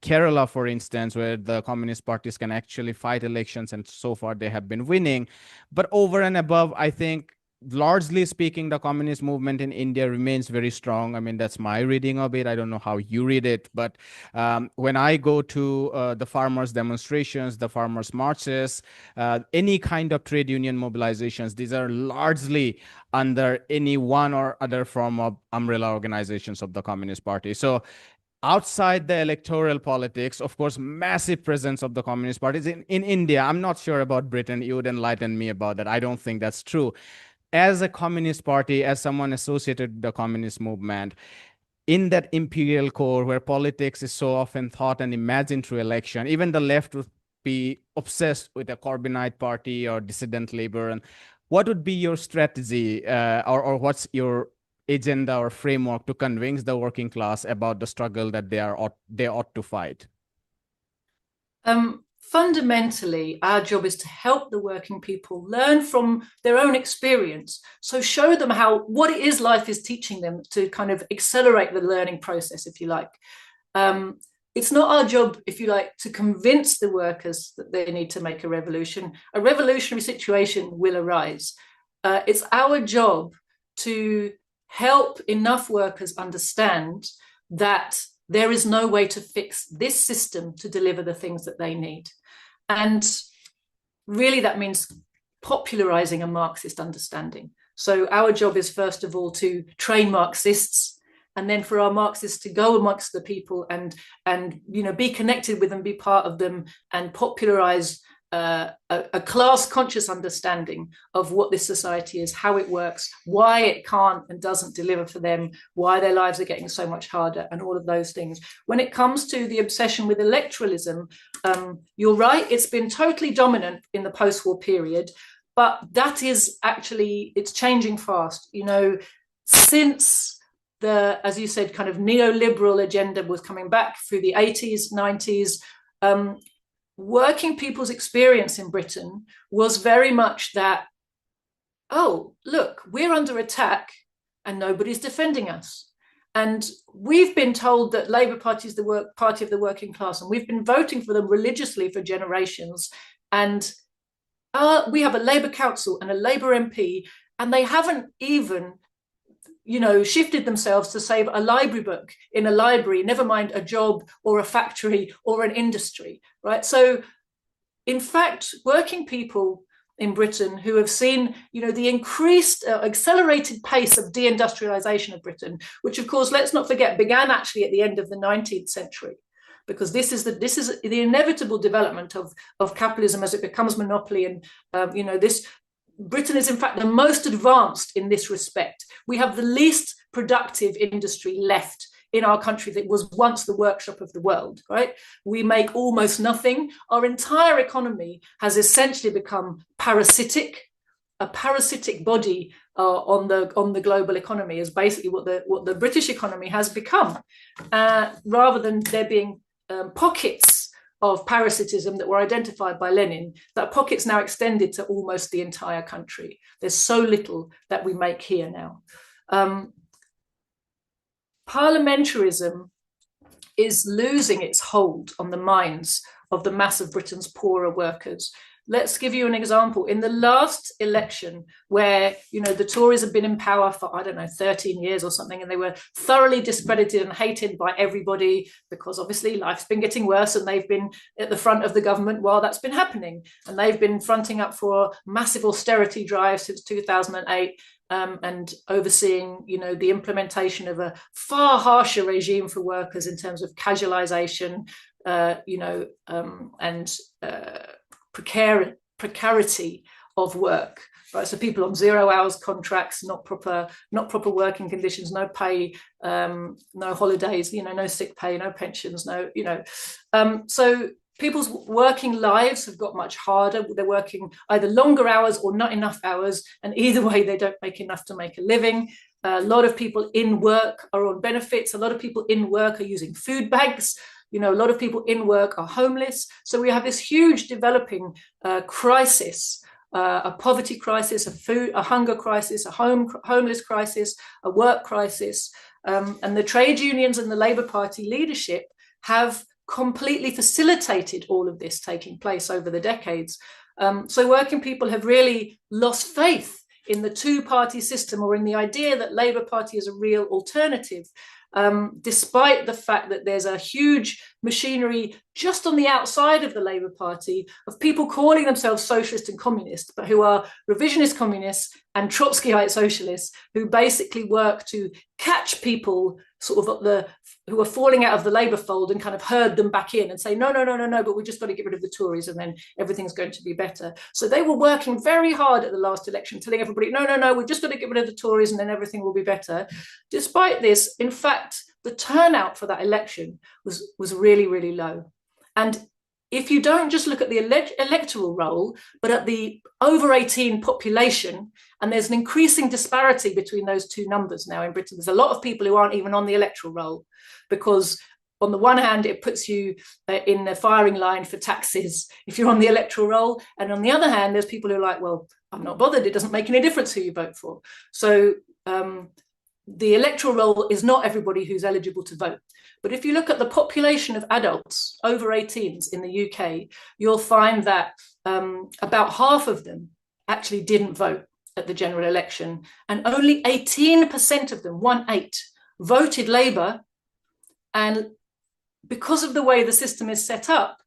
Kerala, for instance, where the communist parties can actually fight elections, and so far they have been winning. But over and above, I think, largely speaking, the communist movement in India remains very strong. I mean, that's my reading of it. I don't know how you read it, but when I go to the farmers' demonstrations, the farmers' marches, any kind of trade union mobilizations, these are largely under any one or other form of umbrella organizations of the Communist Party. So outside the electoral politics, of course, massive presence of the communist parties in India. I'm not sure about Britain. You would enlighten me about that. I don't think that's true. As a communist party, as someone associated with the communist movement, in that imperial core where politics is so often thought and imagined through election, even the left would be obsessed with a Corbynite party or dissident labor. And what would be your strategy, or what's your agenda or framework to convince the working class about the struggle that they ought to fight? Fundamentally, our job is to help the working people learn from their own experience. So show them what it is life is teaching them to kind of accelerate the learning process, if you like. It's not our job, if you like, to convince the workers that they need to make a revolution. A revolutionary situation will arise. It's our job to help enough workers understand that there is no way to fix this system to deliver the things that they need. And really that means popularizing a Marxist understanding. So our job is, first of all, to train Marxists, and then for our Marxists to go amongst the people and be connected with them, be part of them, and popularize a class conscious understanding of what this society is, how it works, why it can't and doesn't deliver for them, why their lives are getting so much harder, and all of those things. When it comes to the obsession with electoralism, you're right, it's been totally dominant in the post-war period, but that is actually, it's changing fast. Since the, as you said, kind of neoliberal agenda was coming back through the 80s, 90s, working people's experience in Britain was very much that, oh, look, we're under attack and nobody's defending us. And we've been told that Labour Party is the party of the working class, and we've been voting for them religiously for generations. And we have a Labour council and a Labour MP, and they haven't even shifted themselves to save a library book in a library, never mind a job or a factory or an industry, right? So, in fact, working people in Britain who have seen, the increased, accelerated pace of deindustrialization of Britain, which, of course, let's not forget, began actually at the end of the 19th century, because this is the inevitable development of capitalism as it becomes monopoly, and Britain is, in fact, the most advanced in this respect. We have the least productive industry left in our country that was once the workshop of the world, right? We make almost nothing. Our entire economy has essentially become parasitic. A parasitic body on the global economy is basically what the British economy has become, rather than there being pockets of parasitism that were identified by Lenin. That pocket's now extended to almost the entire country. There's so little that we make here now. Parliamentarism is losing its hold on the minds of the mass of Britain's poorer workers. Let's give you an example. In the last election, where the Tories have been in power for, 13 years or something, and they were thoroughly discredited and hated by everybody because obviously life's been getting worse, and they've been at the front of the government while that's been happening, and they've been fronting up for massive austerity drives since 2008. And overseeing, the implementation of a far harsher regime for workers in terms of casualisation, and precarity of work, right? So people on 0 hours contracts, not proper working conditions, no pay, no holidays, no sick pay, no pensions, so people's working lives have got much harder. They're working either longer hours or not enough hours, and either way they don't make enough to make a living. A lot of people in work are on benefits. A lot of people in work are using food banks. A lot of people in work are homeless. So we have this huge developing crisis, a poverty crisis, a hunger crisis, a homeless crisis, a work crisis. And the trade unions and the Labour Party leadership have completely facilitated all of this taking place over the decades. So working people have really lost faith in the two-party system, or in the idea that Labour Party is a real alternative, despite the fact that there's a huge machinery just on the outside of the Labour Party of people calling themselves socialist and communist, but who are revisionist communists and Trotskyite socialists, who basically work to catch people sort of at the who are falling out of the Labour fold and kind of herd them back in and say, no, but we just got to get rid of the Tories and then everything's going to be better. So they were working very hard at the last election, telling everybody, no, we've just got to get rid of the Tories and then everything will be better. Despite this, in fact, the turnout for that election was really, really low. And if you don't just look at the electoral roll, but at the over 18 population, and there's an increasing disparity between those two numbers now in Britain. There's a lot of people who aren't even on the electoral roll, because on the one hand, it puts you in the firing line for taxes if you're on the electoral roll. And on the other hand, there's people who are like, well, I'm not bothered. It doesn't make any difference who you vote for. So the electoral roll is not everybody who's eligible to vote. But if you look at the population of adults over 18s in the UK, you'll find that about half of them actually didn't vote at the general election. And only 18% of them, 1/8, voted Labour. And because of the way the system is set up,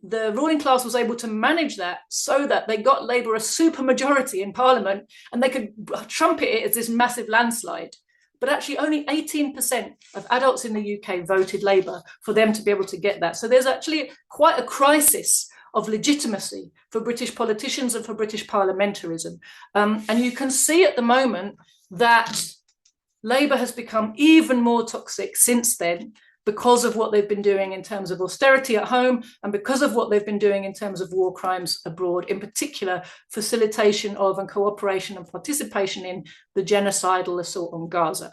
the ruling class was able to manage that so that they got Labour a super majority in Parliament, and they could trumpet it as this massive landslide. But actually only 18% of adults in the UK voted Labour for them to be able to get that. So there's actually quite a crisis of legitimacy for British politicians and for British parliamentarism. And you can see at the moment that Labour has become even more toxic since then, because of what they've been doing in terms of austerity at home and because of what they've been doing in terms of war crimes abroad, in particular facilitation of and cooperation and participation in the genocidal assault on Gaza.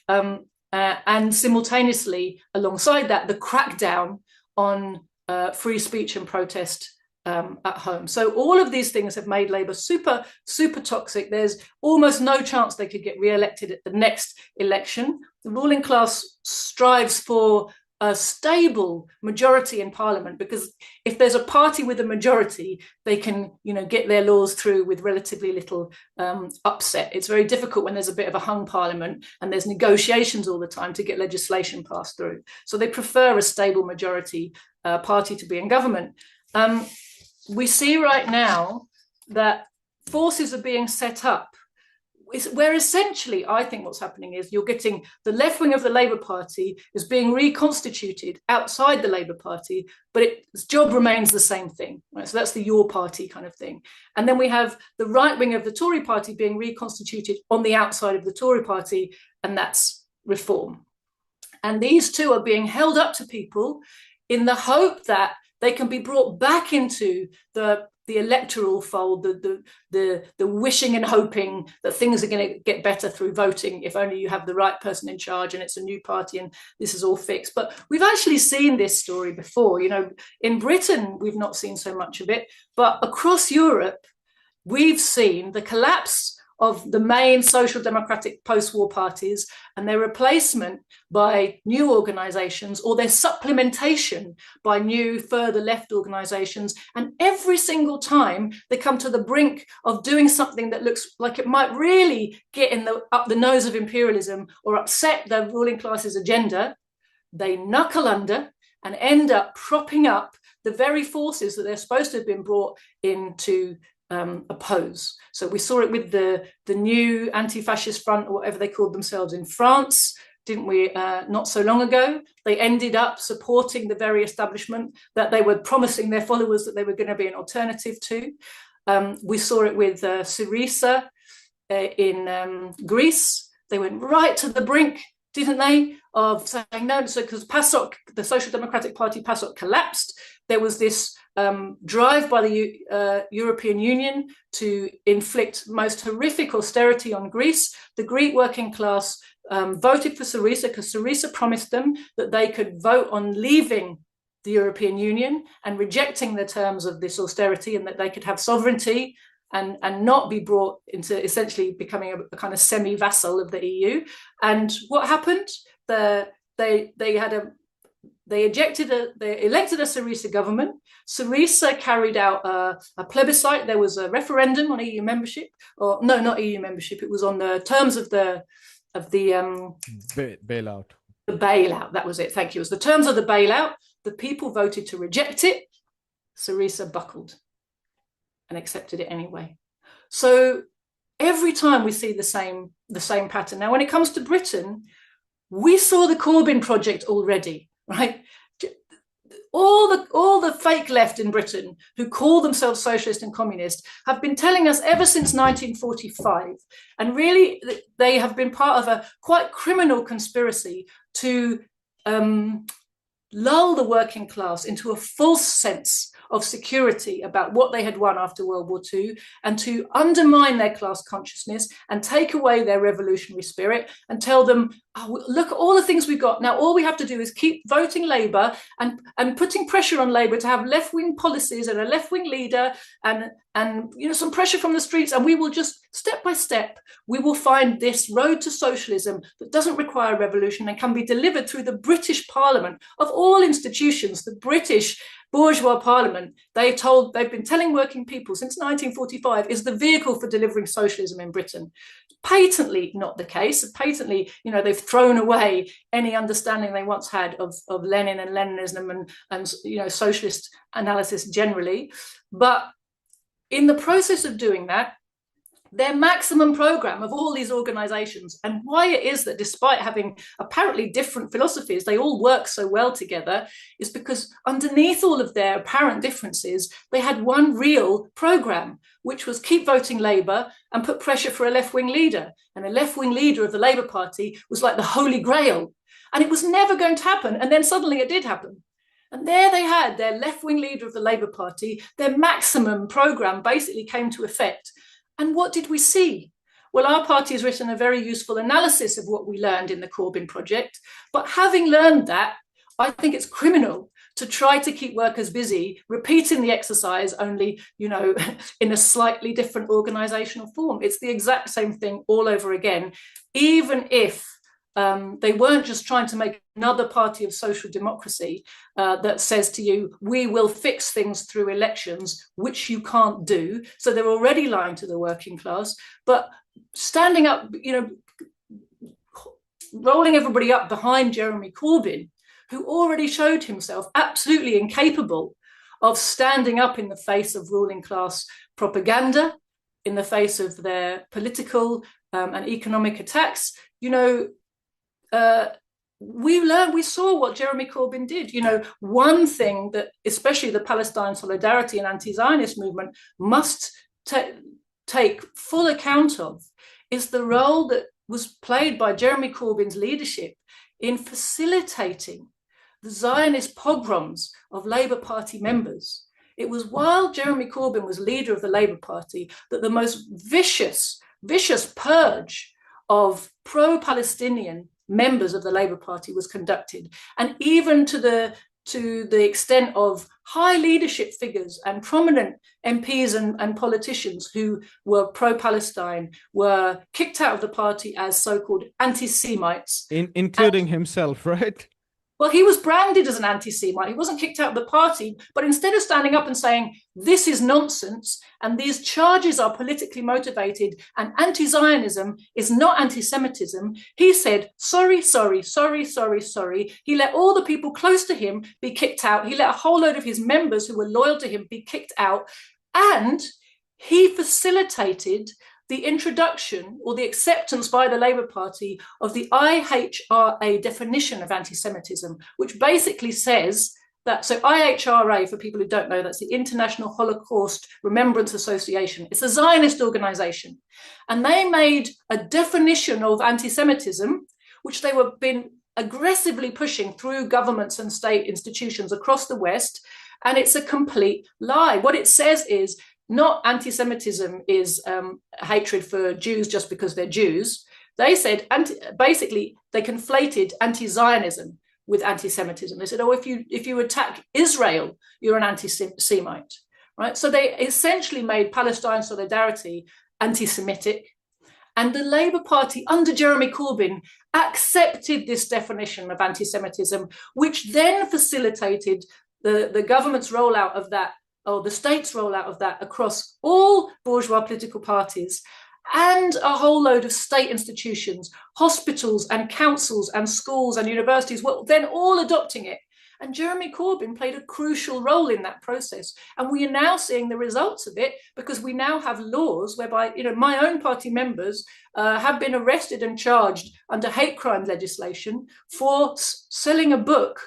And simultaneously, alongside that, the crackdown on free speech and protest at home. So all of these things have made Labour super, super toxic. There's almost no chance they could get re-elected at the next election. The ruling class strives for a stable majority in Parliament, because if there's a party with a majority, they can, get their laws through with relatively little upset. It's very difficult when there's a bit of a hung Parliament and there's negotiations all the time to get legislation passed through. So they prefer a stable majority party to be in government. We see right now that forces are being set up where essentially I think what's happening is you're getting the left wing of the Labour Party is being reconstituted outside the Labour Party, but its job remains the same thing, right? So that's the your party kind of thing. And then we have the right wing of the Tory party being reconstituted on the outside of the Tory party, and that's reform. And these two are being held up to people in the hope that they can be brought back into the electoral fold, the wishing and hoping that things are going to get better through voting if only you have the right person in charge and it's a new party and this is all fixed. But we've actually seen this story before. In Britain, we've not seen so much of it, but across Europe, we've seen the collapse of the main social democratic post-war parties and their replacement by new organizations, or their supplementation by new further left organizations. And every single time they come to the brink of doing something that looks like it might really get up the nose of imperialism or upset the ruling class's agenda, they knuckle under and end up propping up the very forces that they're supposed to have been brought in to oppose. So we saw it with the new anti-fascist front, or whatever they called themselves, in France, didn't we, not so long ago? They ended up supporting the very establishment that they were promising their followers that they were going to be an alternative to. We saw it with Syriza in Greece. They went right to the brink, didn't they, of saying no. So because PASOK, the Social Democratic Party PASOK, collapsed, there was this drive by the European Union to inflict most horrific austerity on Greece. The Greek working class voted for Syriza because Syriza promised them that they could vote on leaving the European Union and rejecting the terms of this austerity, and that they could have sovereignty and not be brought into essentially becoming a kind of semi-vassal of the EU. And what happened? They elected a Syriza government. Syriza carried out a plebiscite. There was a referendum on EU membership, or no, not EU membership. It was on the terms of the bailout. The bailout. That was it. Thank you. It was the terms of the bailout. The people voted to reject it. Syriza buckled and accepted it anyway. So every time we see the same pattern. Now, when it comes to Britain, We saw the Corbyn project already, right? All the fake left in Britain who call themselves socialist and communist have been telling us ever since 1945, and really they have been part of a quite criminal conspiracy to lull the working class into a false sense of security about what they had won after World War II, and to undermine their class consciousness and take away their revolutionary spirit and tell them, oh, look at all the things we've got. Now, all we have to do is keep voting Labour and putting pressure on Labour to have left-wing policies and a left-wing leader and some pressure from the streets, and we will just step by step, we will find this road to socialism that doesn't require revolution and can be delivered through the British Parliament of all institutions, the British bourgeois parliament. They've been telling working people since 1945 is the vehicle for delivering socialism in Britain. Patently not the case. Patently, they've thrown away any understanding they once had of Lenin and Leninism and socialist analysis generally. But in the process of doing that, their maximum program of all these organizations, and why it is that despite having apparently different philosophies, they all work so well together, is because underneath all of their apparent differences, they had one real program, which was keep voting Labour and put pressure for a left-wing leader. And a left-wing leader of the Labour Party was like the Holy Grail. And it was never going to happen. And then suddenly it did happen. And there they had their left-wing leader of the Labour Party. Their maximum program basically came to effect. And what did we see? Well, our party has written a very useful analysis of what we learned in the Corbyn project. But having learned that, I think it's criminal to try to keep workers busy, repeating the exercise only, in a slightly different organizational form. It's the exact same thing all over again, even if they weren't just trying to make another party of social democracy that says to you, we will fix things through elections, which you can't do. So they're already lying to the working class, but standing up, rolling everybody up behind Jeremy Corbyn, who already showed himself absolutely incapable of standing up in the face of ruling class propaganda, in the face of their political and economic attacks. We saw what Jeremy Corbyn did. One thing that especially the Palestine Solidarity and anti-Zionist movement must take full account of is the role that was played by Jeremy Corbyn's leadership in facilitating the Zionist pogroms of Labour Party members. It was while Jeremy Corbyn was leader of the Labour Party that the most vicious purge of pro-Palestinian members of the Labour Party was conducted, and even to the extent of high leadership figures and prominent MPs and politicians who were pro-Palestine were kicked out of the party as so-called anti-Semites. Including himself, right? Well, he was branded as an anti-Semite. He wasn't kicked out of the party, but instead of standing up and saying, this is nonsense, and these charges are politically motivated, and anti-Zionism is not anti-Semitism, he said, sorry. He let all the people close to him be kicked out. He let a whole load of his members who were loyal to him be kicked out. And he facilitated the introduction or the acceptance by the Labour Party of the IHRA definition of anti-Semitism, which basically says that, so IHRA, for people who don't know, that's the International Holocaust Remembrance Association. It's a Zionist organization. And they made a definition of anti-Semitism, which they were been aggressively pushing through governments and state institutions across the West. And it's a complete lie. What it says is, not anti-Semitism is hatred for Jews just because they're Jews. They said, basically, they conflated anti-Zionism with anti-Semitism. They said, oh, if you attack Israel, you're an anti-Semite, right? So they essentially made Palestine Solidarity anti-Semitic. And the Labour Party under Jeremy Corbyn accepted this definition of anti-Semitism, which then facilitated the government's rollout of that, or the state's rollout of that across all bourgeois political parties and a whole load of state institutions, hospitals and councils and schools and universities were then all adopting it. And Jeremy Corbyn played a crucial role in that process. And we are now seeing the results of it, because we now have laws whereby, my own party members have been arrested and charged under hate crime legislation for selling a book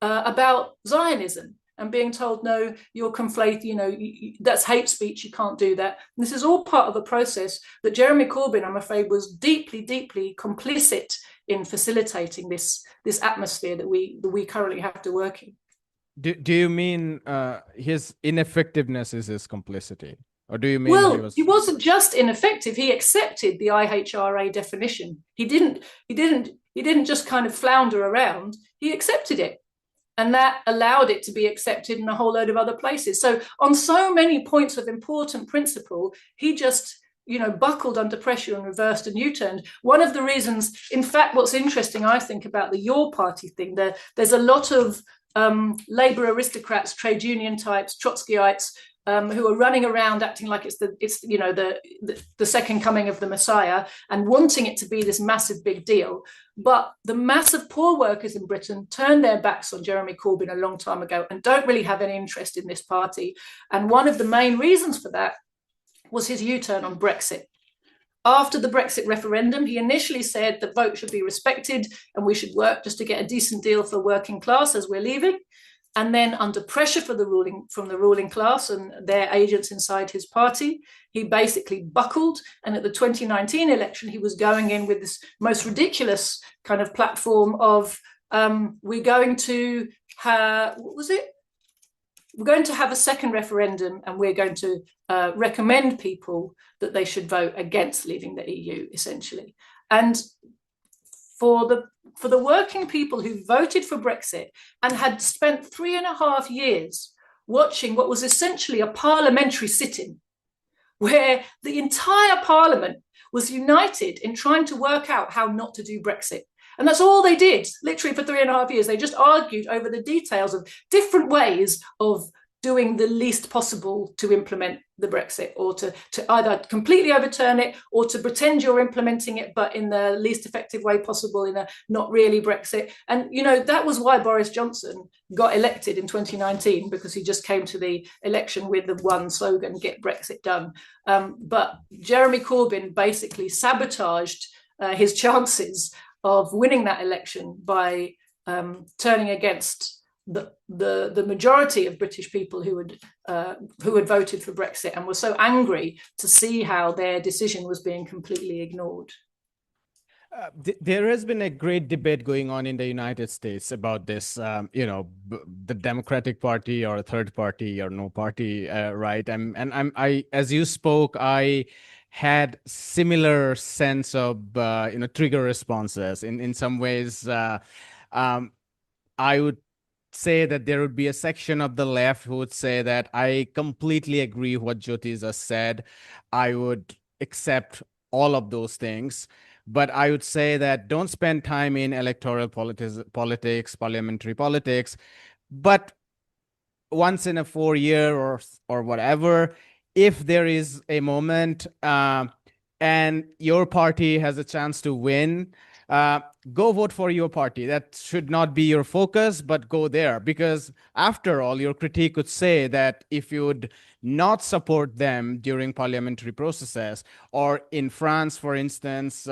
about Zionism, and being told, no, you're conflating, that's hate speech, you can't do that. And this is all part of a process that Jeremy Corbyn, I'm afraid, was deeply, deeply complicit in facilitating this atmosphere that we currently have to work in. Do you mean his ineffectiveness is his complicity? Or do you mean he wasn't just ineffective, he accepted the IHRA definition. He didn't just kind of flounder around, he accepted it. And that allowed it to be accepted in a whole load of other places. So on so many points of important principle, he just, buckled under pressure and reversed and U-turned. One of the reasons, in fact, what's interesting, I think, about the Your Party thing, there's a lot of labor aristocrats, trade union types, Trotskyites, who are running around acting like it's the second coming of the Messiah and wanting it to be this massive big deal. But the mass of poor workers in Britain turned their backs on Jeremy Corbyn a long time ago and don't really have any interest in this party. And one of the main reasons for that was his U-turn on Brexit. After the Brexit referendum, he initially said the vote should be respected and we should work just to get a decent deal for working class as we're leaving. And then, under pressure from the ruling class and their agents inside his party, he basically buckled. And at the 2019 election, he was going in with this most ridiculous kind of platform of we're going to have, We're going to have a second referendum, and we're going to recommend people that they should vote against leaving the EU, essentially. And for the working people who voted for Brexit and had spent 3.5 years watching what was essentially a parliamentary sit-in, where the entire parliament was united in trying to work out how not to do Brexit. And that's all they did, literally for 3.5 years. They just argued over the details of different ways of doing the least possible to implement the Brexit, or to either completely overturn it or to pretend you're implementing it, but in the least effective way possible, in a not really Brexit. And, that was why Boris Johnson got elected in 2019, because he just came to the election with the one slogan, get Brexit done. But Jeremy Corbyn basically sabotaged his chances of winning that election by turning against the majority of British people who had voted for Brexit, and were so angry to see how their decision was being completely ignored. There has been a great debate going on in the United States about this, the Democratic Party or a third party or no party, right? I, as you spoke, I had similar sense of, trigger responses. In some ways, I would say that there would be a section of the left who would say that I completely agree with what Joti just said. I would accept all of those things. But I would say that don't spend time in electoral politics, parliamentary politics. But once in a 4-year or whatever, if there is a moment and your party has a chance to win, go vote for your party. That should not be your focus, but go there. Because after all, your critique could say that if you would not support them during parliamentary processes, or in France, for instance,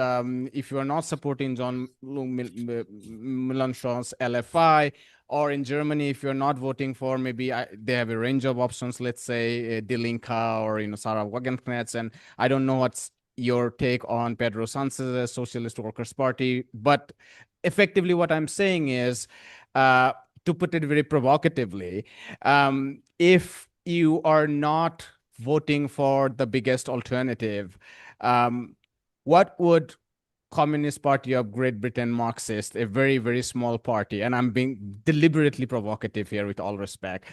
if you are not supporting Jean Mélenchon's LFI, or in Germany, if you're not voting for, maybe they have a range of options, let's say Die Linke or Sarah Wagenknecht, and I don't know what's your take on Pedro Sanchez's Socialist Workers' Party. But effectively what I'm saying is, to put it very provocatively, if you are not voting for the biggest alternative, what would Communist Party of Great Britain, Marxist, a very, very small party, and I'm being deliberately provocative here with all respect,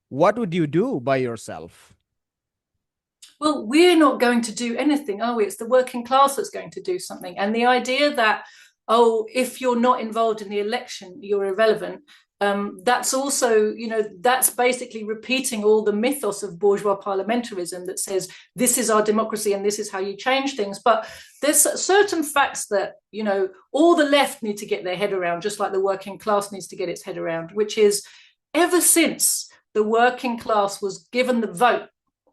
what would you do by yourself? Well, we're not going to do anything, are we? It's the working class that's going to do something. And the idea that, if you're not involved in the election, you're irrelevant, that's also, that's basically repeating all the mythos of bourgeois parliamentarism that says this is our democracy and this is how you change things. But there's certain facts that, all the left need to get their head around, just like the working class needs to get its head around, which is ever since the working class was given the vote,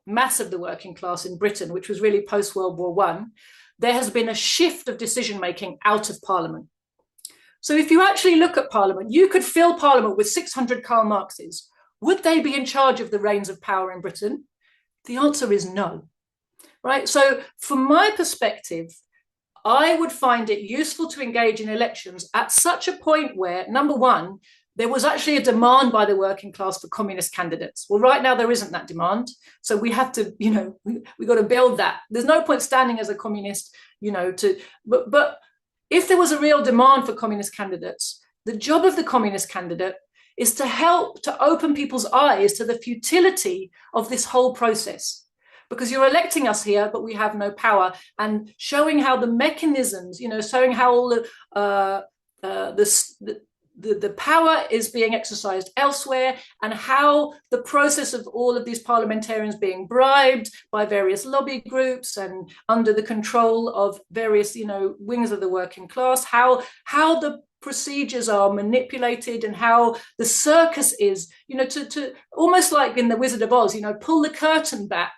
mass of the working class in Britain, which was really post-World War I, there has been a shift of decision-making out of Parliament. So if you actually look at Parliament, you could fill Parliament with 600 Karl Marxes. Would they be in charge of the reins of power in Britain? The answer is no, right? So from my perspective, I would find it useful to engage in elections at such a point where, number one, there was actually a demand by the working class for communist candidates. Well, right now there isn't that demand. So we have to, we got to build that. There's no point standing as a communist, but if there was a real demand for communist candidates, the job of the communist candidate is to help to open people's eyes to the futility of this whole process. Because you're electing us here, but we have no power, and showing how the mechanisms, showing how all the power is being exercised elsewhere, and how the process of all of these parliamentarians being bribed by various lobby groups and under the control of various, wings of the working class, how the procedures are manipulated, and how the circus is, to almost like in the Wizard of Oz, pull the curtain back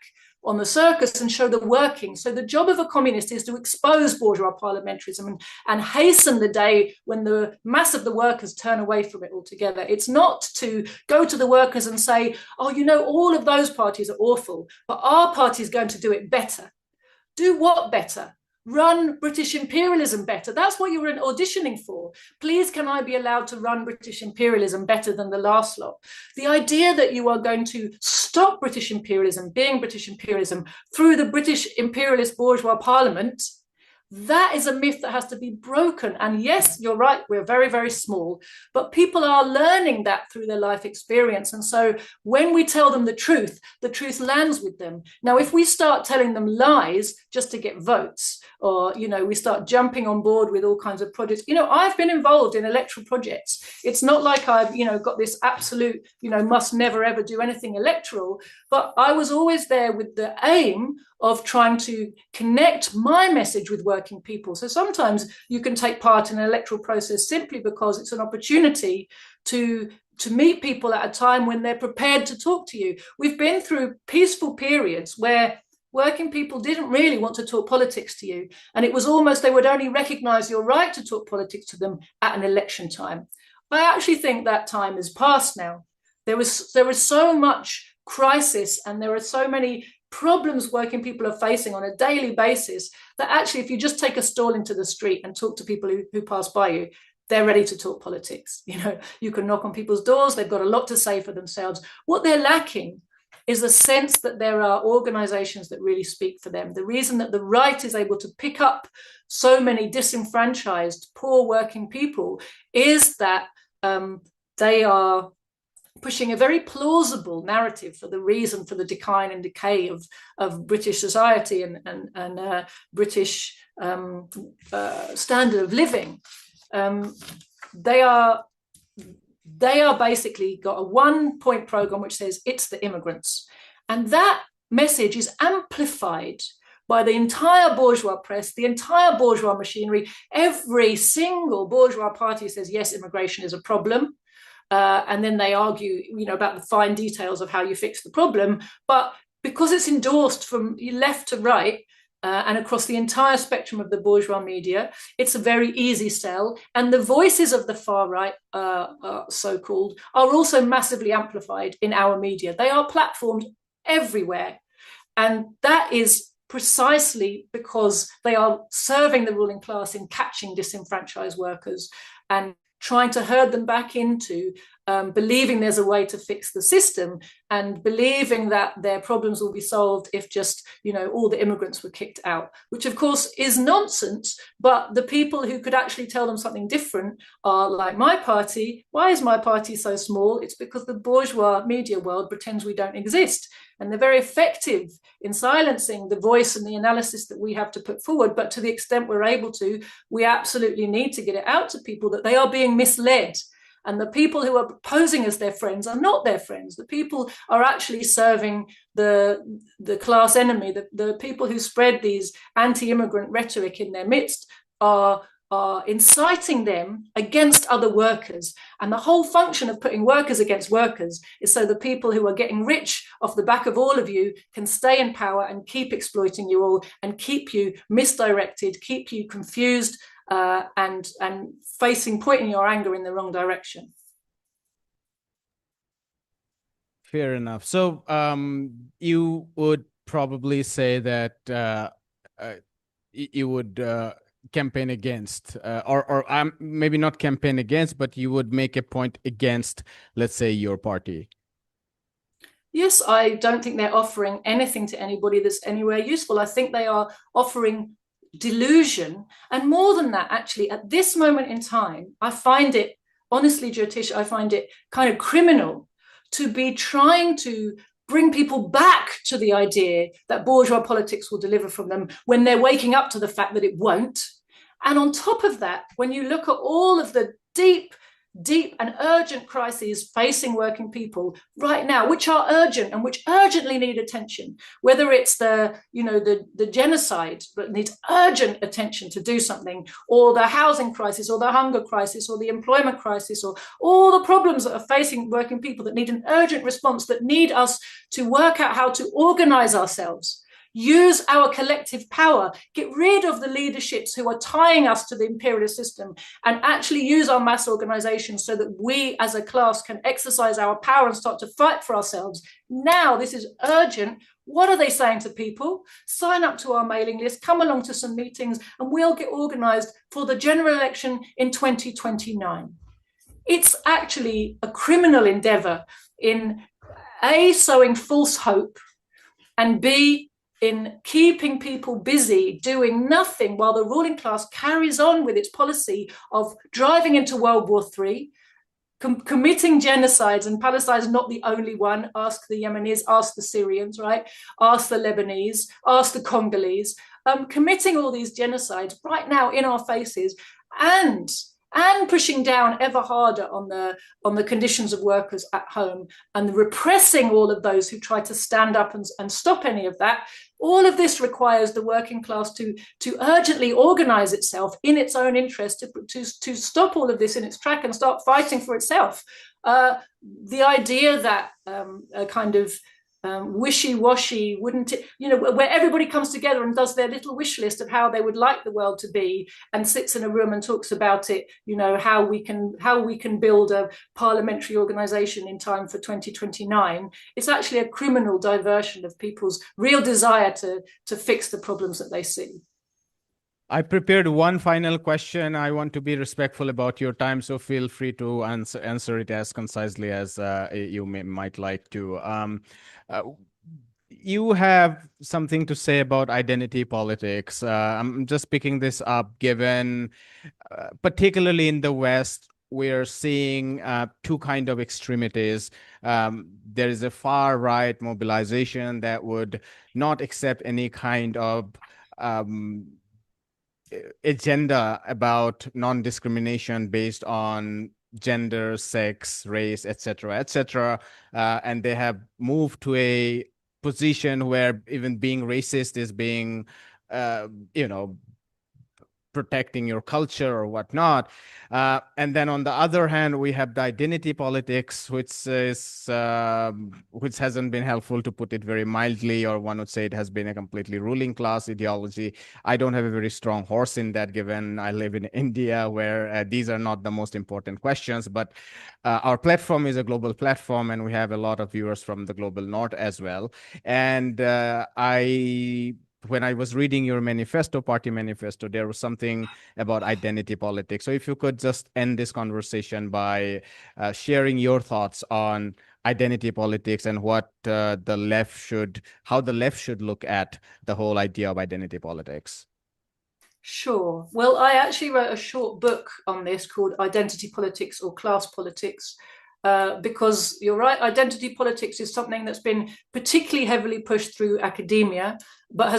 on the circus and show the working. So the job of a communist is to expose bourgeois parliamentarism and hasten the day when the mass of the workers turn away from it altogether. It's not to go to the workers and say, oh, all of those parties are awful, but our party is going to do it better. Do what better? Run British imperialism better. That's what you were auditioning for. Please, can I be allowed to run British imperialism better than the last lot? The idea that you are going to stop British imperialism being British imperialism through the British imperialist bourgeois parliament, that is a myth that has to be broken. And yes, you're right, we're very, very small, but people are learning that through their life experience. And so when we tell them the truth lands with them. Now, if we start telling them lies just to get votes, or, we start jumping on board with all kinds of projects, I've been involved in electoral projects. It's not like I've, got this absolute, must never ever do anything electoral, but I was always there with the aim of trying to connect my message with working people. So sometimes you can take part in an electoral process simply because it's an opportunity to meet people at a time when they're prepared to talk to you. We've been through peaceful periods where working people didn't really want to talk politics to you. And it was almost, they would only recognize your right to talk politics to them at an election time. I actually think that time is past now. There is so much crisis, and there are so many problems working people are facing on a daily basis that actually, if you just take a stall into the street and talk to people who pass by you, they're ready to talk politics. You can knock on people's doors. They've got a lot to say for themselves. What they're lacking is a sense that there are organizations that really speak for them. The reason that the right is able to pick up so many disenfranchised, poor working people is that they are pushing a very plausible narrative for the reason for the decline and decay of British society and British standard of living. They are basically got a 1-point program which says it's the immigrants. And that message is amplified by the entire bourgeois press, the entire bourgeois machinery. Every single bourgeois party says, yes, immigration is a problem. And then they argue, about the fine details of how you fix the problem. But because it's endorsed from left to right and across the entire spectrum of the bourgeois media, it's a very easy sell. And the voices of the far right, so-called, are also massively amplified in our media. They are platformed everywhere. And that is precisely because they are serving the ruling class in catching disenfranchised workers and trying to herd them back into believing there's a way to fix the system and believing that their problems will be solved if just, all the immigrants were kicked out, which of course is nonsense. But the people who could actually tell them something different are like my party. Why is my party so small? It's because the bourgeois media world pretends we don't exist. And they're very effective in silencing the voice and the analysis that we have to put forward. But to the extent we're able to, we absolutely need to get it out to people that they are being misled. And the people who are posing as their friends are not their friends. The people are actually serving the class enemy. The people who spread these anti-immigrant rhetoric in their midst are inciting them against other workers. And the whole function of putting workers against workers is so the people who are getting rich off the back of all of you can stay in power and keep exploiting you all and keep you misdirected, keep you confused, and pointing your anger in the wrong direction. Fair enough. So you would probably say that you would campaign against, or maybe not campaign against, but you would make a point against, let's say, your party. Yes, I don't think they're offering anything to anybody that's anywhere useful. I think they are offering delusion. And more than that, actually, at this moment in time, I find it, honestly, Jyotish, I find it kind of criminal to be trying to bring people back to the idea that bourgeois politics will deliver from them when they're waking up to the fact that it won't. And on top of that, when you look at all of the deep and urgent crises facing working people right now, which are urgent and which urgently need attention, whether it's the genocide that needs urgent attention to do something, or the housing crisis, or the hunger crisis, or the employment crisis, or all the problems that are facing working people that need an urgent response, that need us to work out how to organize ourselves, use our collective power, get rid of the leaderships who are tying us to the imperialist system, and actually use our mass organization so that we as a class can exercise our power and start to fight for ourselves. Now, this is urgent. What are they saying to people? Sign up to our mailing list, come along to some meetings, and we'll get organized for the general election in 2029. It's actually a criminal endeavor in A, sowing false hope, and B, in keeping people busy doing nothing while the ruling class carries on with its policy of driving into World War III, committing genocides, and Palestine is not the only one. Ask the Yemenis, ask the Syrians, right? Ask the Lebanese, ask the Congolese, committing all these genocides right now in our faces, and pushing down ever harder on the conditions of workers at home, and repressing all of those who try to stand up and stop any of that. All of this requires the working class to urgently organize itself in its own interest, to stop all of this in its track and start fighting for itself. The idea that a kind of wishy-washy, wouldn't it, where everybody comes together and does their little wish list of how they would like the world to be, and sits in a room and talks about it, how we can build a parliamentary organization in time for 2029. It's actually a criminal diversion of people's real desire to fix the problems that they see. I prepared one final question. I want to be respectful about your time, so feel free to answer it as concisely as you might like to. You have something to say about identity politics. I'm just picking this up given, particularly in the West, we're seeing two kind of extremities. There is a far right mobilization that would not accept any kind of agenda about non-discrimination based on gender, sex, race, etc., and they have moved to a position where even being racist is being, protecting your culture or whatnot. And then on the other hand, we have the identity politics, which hasn't been helpful, to put it very mildly, or one would say it has been a completely ruling class ideology. I don't have a very strong horse in that, given I live in India, where these are not the most important questions, but our platform is a global platform, and we have a lot of viewers from the global north as well. And when I was reading your manifesto, party manifesto, there was something about identity politics. So if you could just end this conversation by sharing your thoughts on identity politics and what how the left should look at the whole idea of identity politics. Sure. Well, I actually wrote a short book on this called Identity Politics or Class Politics, because you're right, identity politics is something that's been particularly heavily pushed through academia, but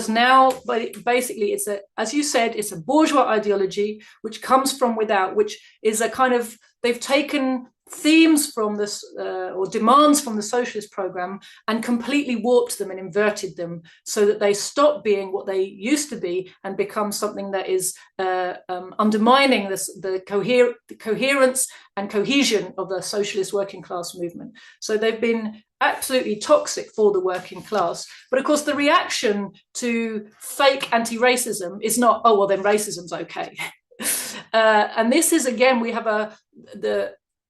basically as you said, it's a bourgeois ideology which comes from without, which is a kind of they've taken themes from this or demands from the socialist program and completely warped them and inverted them so that they stop being what they used to be and become something that is undermining the coherence and cohesion of the socialist working class movement. So they've been absolutely toxic for the working class. But of course, the reaction to fake anti-racism is not, oh, well, then racism's okay. And this is, again, we have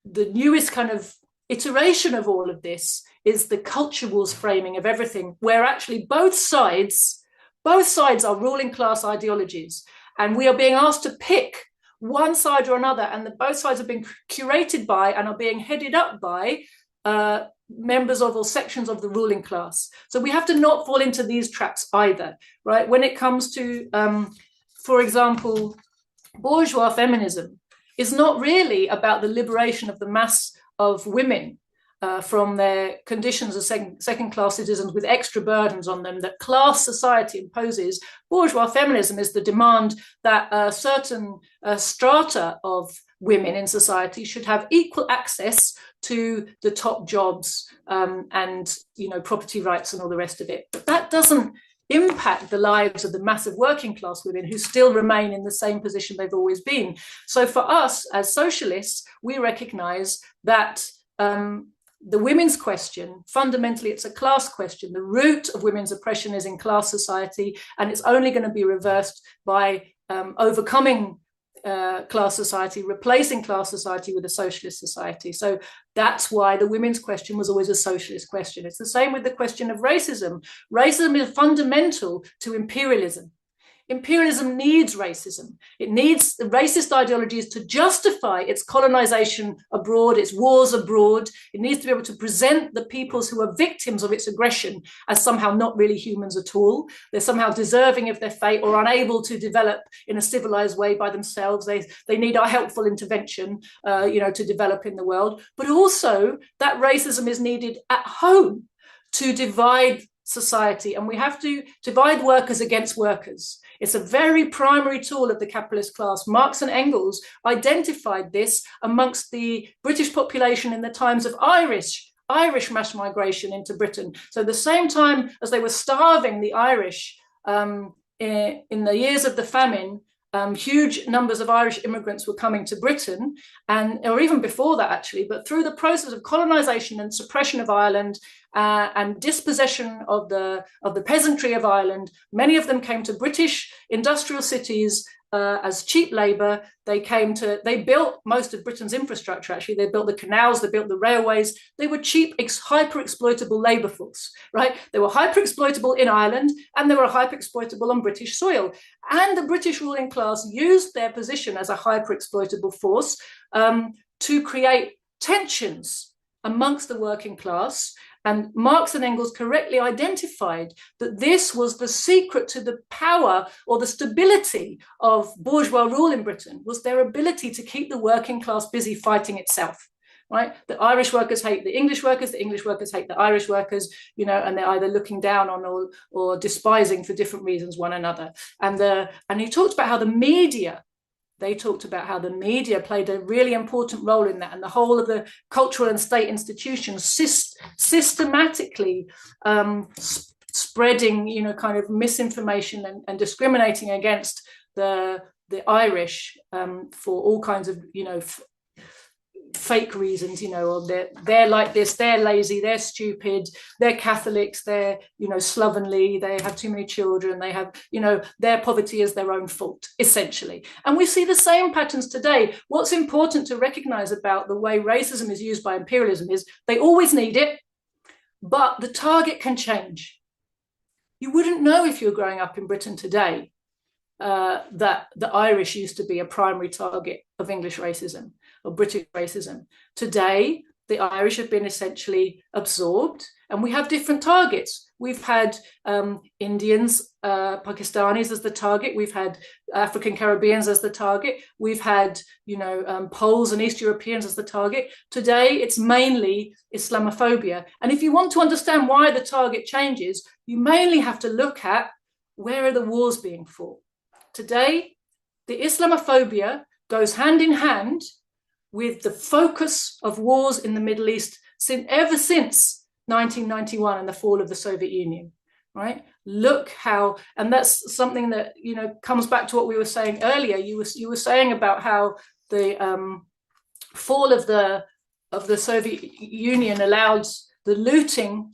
the newest kind of iteration of all of this is the culture wars framing of everything, where actually both sides are ruling class ideologies, and we are being asked to pick one side or another, and both sides have been curated by and are being headed up by members of or sections of the ruling class. So we have to not fall into these traps either, right? When it comes to, for example, bourgeois feminism is not really about the liberation of the mass of women from their conditions as second-class citizens with extra burdens on them that class society imposes. Bourgeois feminism is the demand that a certain strata of women in society should have equal access to the top jobs and, you know, property rights and all the rest of it. But that doesn't impact the lives of the massive working class women who still remain in the same position they've always been. So for us as socialists, we recognize that the women's question, fundamentally, it's a class question. The root of women's oppression is in class society, and it's only going to be reversed by overcoming class society, replacing class society with a socialist society. So that's why the women's question was always a socialist question. It's the same with the question of racism. Racism is fundamental to imperialism. Imperialism needs racism. It needs the racist ideologies to justify its colonization abroad, its wars abroad. It needs to be able to present the peoples who are victims of its aggression as somehow not really humans at all. They're somehow deserving of their fate or unable to develop in a civilized way by themselves. They need our helpful intervention, to develop in the world. But also that racism is needed at home to divide society, and we have to divide workers against workers. It's a very primary tool of the capitalist class. Marx and Engels identified this amongst the British population in the times of Irish mass migration into Britain. So the same time as they were starving the Irish in the years of the famine, huge numbers of Irish immigrants were coming to Britain, or even before that actually, but through the process of colonization and suppression of Ireland and dispossession of the peasantry of Ireland, many of them came to British industrial cities as cheap labor. They built most of Britain's infrastructure, actually. They built the canals, they built the railways. They were cheap, hyper-exploitable labor force, right? They were hyper-exploitable in Ireland, and they were hyper-exploitable on British soil. And the British ruling class used their position as a hyper-exploitable force to create tensions amongst the working class. And Marx and Engels correctly identified that this was the secret to the power or the stability of bourgeois rule in Britain, was their ability to keep the working class busy fighting itself, right? The Irish workers hate the English workers hate the Irish workers, and they're either looking down on or despising for different reasons one another. And he talked about how the media played a really important role in that, and the whole of the cultural and state institutions systematically spreading, kind of misinformation and discriminating against the Irish for all kinds of, fake reasons, or they're like this, they're lazy, they're stupid, they're Catholics, they're, slovenly, they have too many children, they have, their poverty is their own fault, essentially. And we see the same patterns today. What's important to recognize about the way racism is used by imperialism is they always need it, but the target can change. You wouldn't know if you're growing up in Britain today that the Irish used to be a primary target of English racism or British racism. Today, the Irish have been essentially absorbed, and we have different targets. We've had Indians, Pakistanis as the target. We've had African Caribbeans as the target. We've had, Poles and East Europeans as the target. Today, it's mainly Islamophobia. And if you want to understand why the target changes, you mainly have to look at where are the wars being fought. Today, the Islamophobia goes hand in hand with the focus of wars in the Middle East ever since 1991 and the fall of the Soviet Union, right? Look how, and that's something that, you know, comes back to what we were saying earlier. You were saying about how the fall of the Soviet Union allowed the looting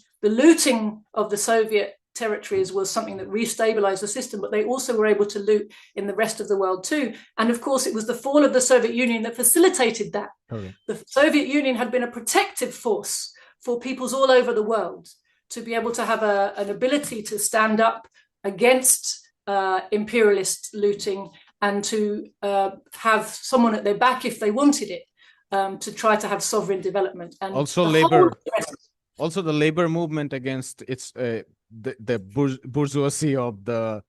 of the Soviet territories was something that restabilized the system, but they also were able to loot in the rest of the world too. And of course, it was the fall of the Soviet Union that facilitated that. Okay. The Soviet Union had been a protective force for peoples all over the world to be able to have an ability to stand up against imperialist looting and to have someone at their back if they wanted it, to try to have sovereign development. And also the labor movement against its the bourgeoisie of the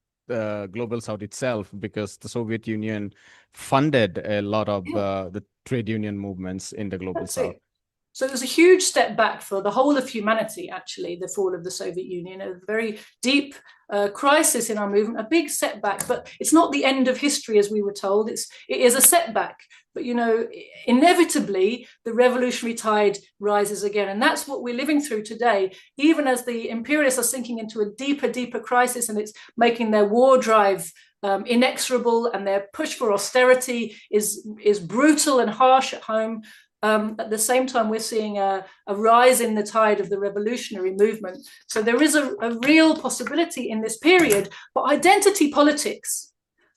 global south itself, because the Soviet Union funded a lot of the trade union movements in the global south. So it was a huge step back for the whole of humanity, actually, the fall of the Soviet Union, a very deep crisis in our movement, a big setback, but it's not the end of history, as we were told. It is a setback, but, you know, inevitably the revolutionary tide rises again. And that's what we're living through today, even as the imperialists are sinking into a deeper crisis, and it's making their war drive inexorable, and their push for austerity is brutal and harsh at home. At the same time, we're seeing a rise in the tide of the revolutionary movement. So there is a real possibility in this period. But identity politics,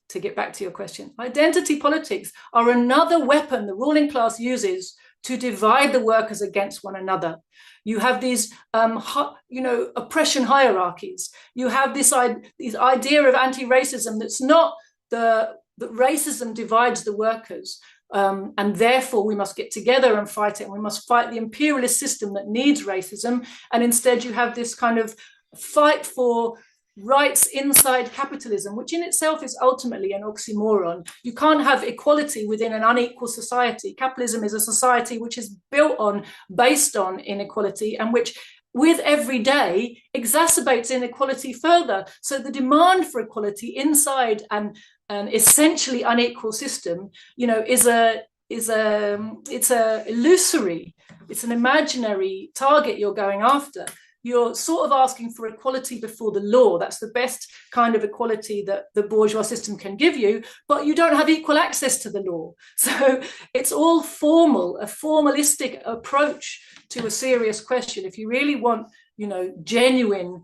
to get back to your question, identity politics are another weapon the ruling class uses to divide the workers against one another. You have these, oppression hierarchies. You have this idea of anti-racism that's not that racism divides the workers. And therefore we must get together and fight it, and we must fight the imperialist system that needs racism. And instead you have this kind of fight for rights inside capitalism, which in itself is ultimately an oxymoron. You can't have equality within an unequal society. Capitalism is a society which is based on inequality, and which with every day exacerbates inequality further. So the demand for equality inside an essentially unequal system, you know, it's a illusory, it's an imaginary target you're going after. You're sort of asking for equality before the law. That's the best kind of equality that the bourgeois system can give you, but you don't have equal access to the law. So it's all formal, a formalistic approach to a serious question. If you really want, you know, genuine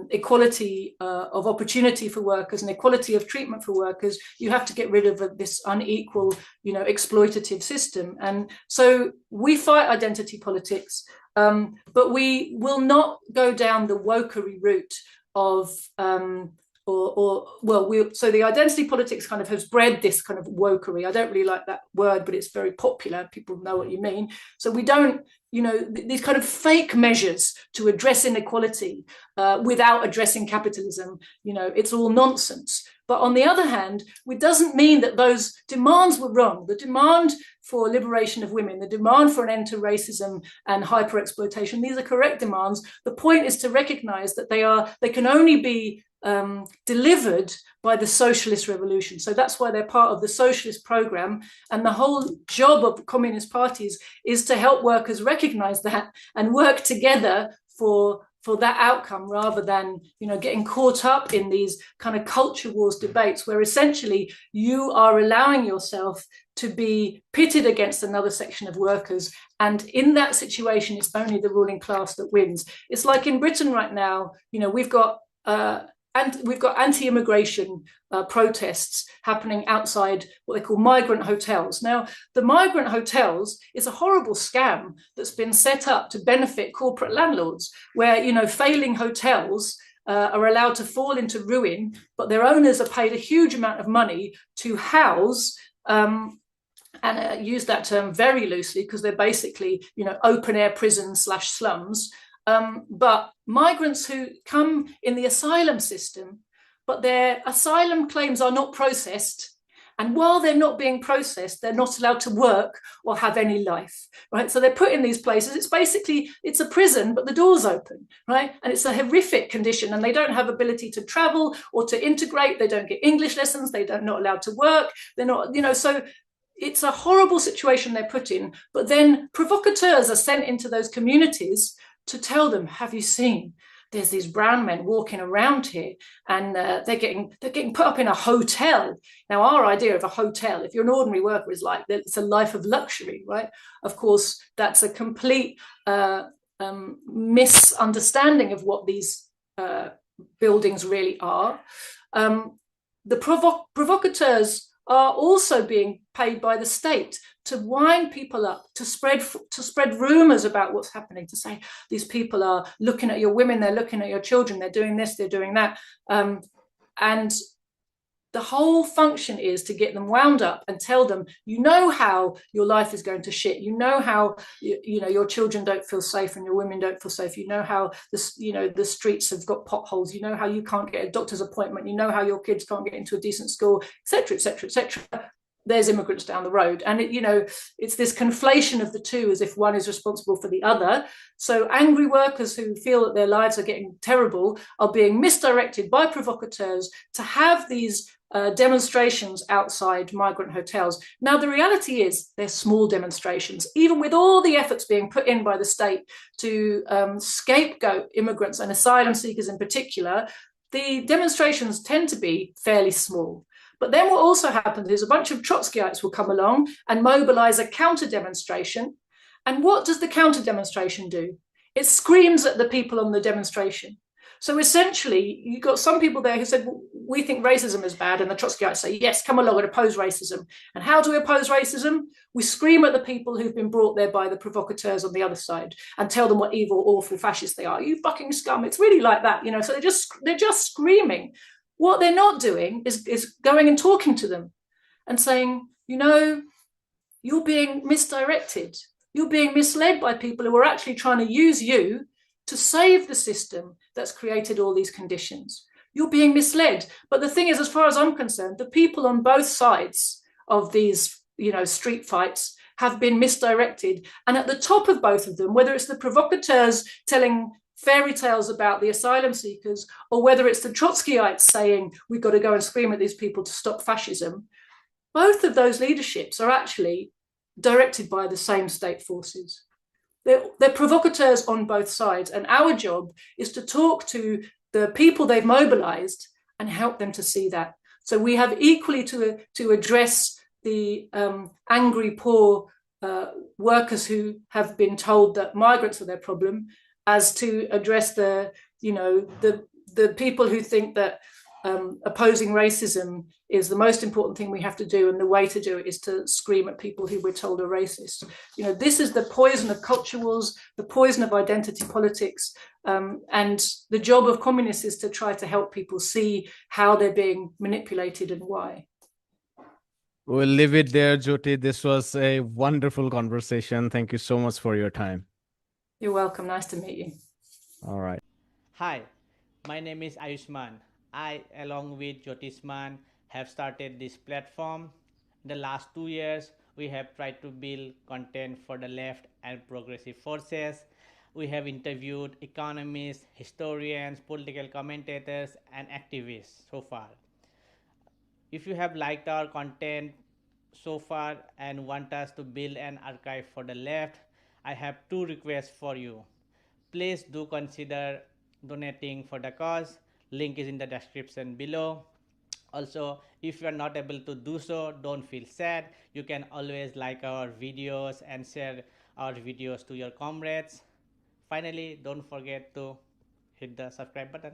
equality of opportunity for workers and equality of treatment for workers, you have to get rid of this unequal, you know, exploitative system. And so we fight identity politics, but we will not go down the wokery route of so the identity politics kind of has bred this kind of wokery. I don't really like that word, but it's very popular. People know what you mean. So we don't, you know, these kind of fake measures to address inequality without addressing capitalism, you know, it's all nonsense. But on the other hand, it doesn't mean that those demands were wrong. The demand for liberation of women, the demand for an end to racism and hyper-exploitation, these are correct demands. The point is to recognize that they can only be delivered by the socialist revolution. So that's why they're part of the socialist program. And the whole job of communist parties is to help workers recognize that and work together for that outcome, rather than, you know, getting caught up in these kind of culture wars debates where essentially you are allowing yourself to be pitted against another section of workers. And in that situation, it's only the ruling class that wins. It's like in Britain right now, you know, we've got anti-immigration protests happening outside what they call migrant hotels. Now, the migrant hotels is a horrible scam that's been set up to benefit corporate landlords, where, you know, failing hotels are allowed to fall into ruin, but their owners are paid a huge amount of money to house, and use that term very loosely because they're basically, you know, open air prisons / slums. But migrants who come in the asylum system, but their asylum claims are not processed. And while they're not being processed, they're not allowed to work or have any life, right? So they're put in these places. It's a prison, but the door's open, right? And it's a horrific condition, and they don't have ability to travel or to integrate. They don't get English lessons. They're not allowed to work. They're not, you know, so it's a horrible situation they're put in, but then provocateurs are sent into those communities to tell them, have you seen? There's these brown men walking around here, and they're getting put up in a hotel. Now, our idea of a hotel, if you're an ordinary worker, is like it's a life of luxury, right? Of course, that's a complete misunderstanding of what these buildings really are. The provocateurs are also being paid by the state to wind people up, to spread rumors about what's happening, to say these people are looking at your women, they're looking at your children, they're doing this, they're doing that. And the whole function is to get them wound up and tell them, you know how your life is going to shit. You know how your children don't feel safe and your women don't feel safe. You know how the streets have got potholes. You know how you can't get a doctor's appointment. You know how your kids can't get into a decent school, etc., etc., etc. There's immigrants down the road, and it's this conflation of the two as if one is responsible for the other. So angry workers who feel that their lives are getting terrible are being misdirected by provocateurs to have these demonstrations outside migrant hotels. Now, the reality is they're small demonstrations, even with all the efforts being put in by the state to scapegoat immigrants and asylum seekers in particular. The demonstrations tend to be fairly small. But then what also happens is a bunch of Trotskyites will come along and mobilize a counter demonstration. And what does the counter demonstration do? It screams at the people on the demonstration. So essentially, you've got some people there who said, well, we think racism is bad. And the Trotskyites say, yes, come along and oppose racism. And how do we oppose racism? We scream at the people who've been brought there by the provocateurs on the other side and tell them what evil, awful fascists they are. You fucking scum. It's really like that, So they're just screaming. What they're not doing is going and talking to them and saying, you're being misdirected. You're being misled by people who are actually trying to use you to save the system that's created all these conditions. You're being misled. But the thing is, as far as I'm concerned, the people on both sides of these, street fights have been misdirected. And at the top of both of them, whether it's the provocateurs telling fairy tales about the asylum seekers, or whether it's the Trotskyites saying we've got to go and scream at these people to stop fascism, both of those leaderships are actually directed by the same state forces. They're provocateurs on both sides, and our job is to talk to the people they've mobilized and help them to see that. So we have equally to address the angry, poor workers who have been told that migrants are their problem, as to address the people who think that opposing racism is the most important thing we have to do, and the way to do it is to scream at people who we're told are racist. This is the poison of culture wars, the poison of identity politics, and the job of communists is to try to help people see how they're being manipulated and why. We'll leave it there, Joti. This was a wonderful conversation. Thank you so much for your time. You're welcome. Nice to meet you. All right. Hi, my name is Ayushman. I, along with Jyotisman, have started this platform. In the last 2 years, we have tried to build content for the left and progressive forces. We have interviewed economists, historians, political commentators, and activists so far. If you have liked our content so far and want us to build an archive for the left, I have 2 requests for you. Please do consider donating for the cause. Link is in the description below. Also, if you are not able to do so, don't feel sad. You can always like our videos and share our videos to your comrades. Finally, don't forget to hit the subscribe button.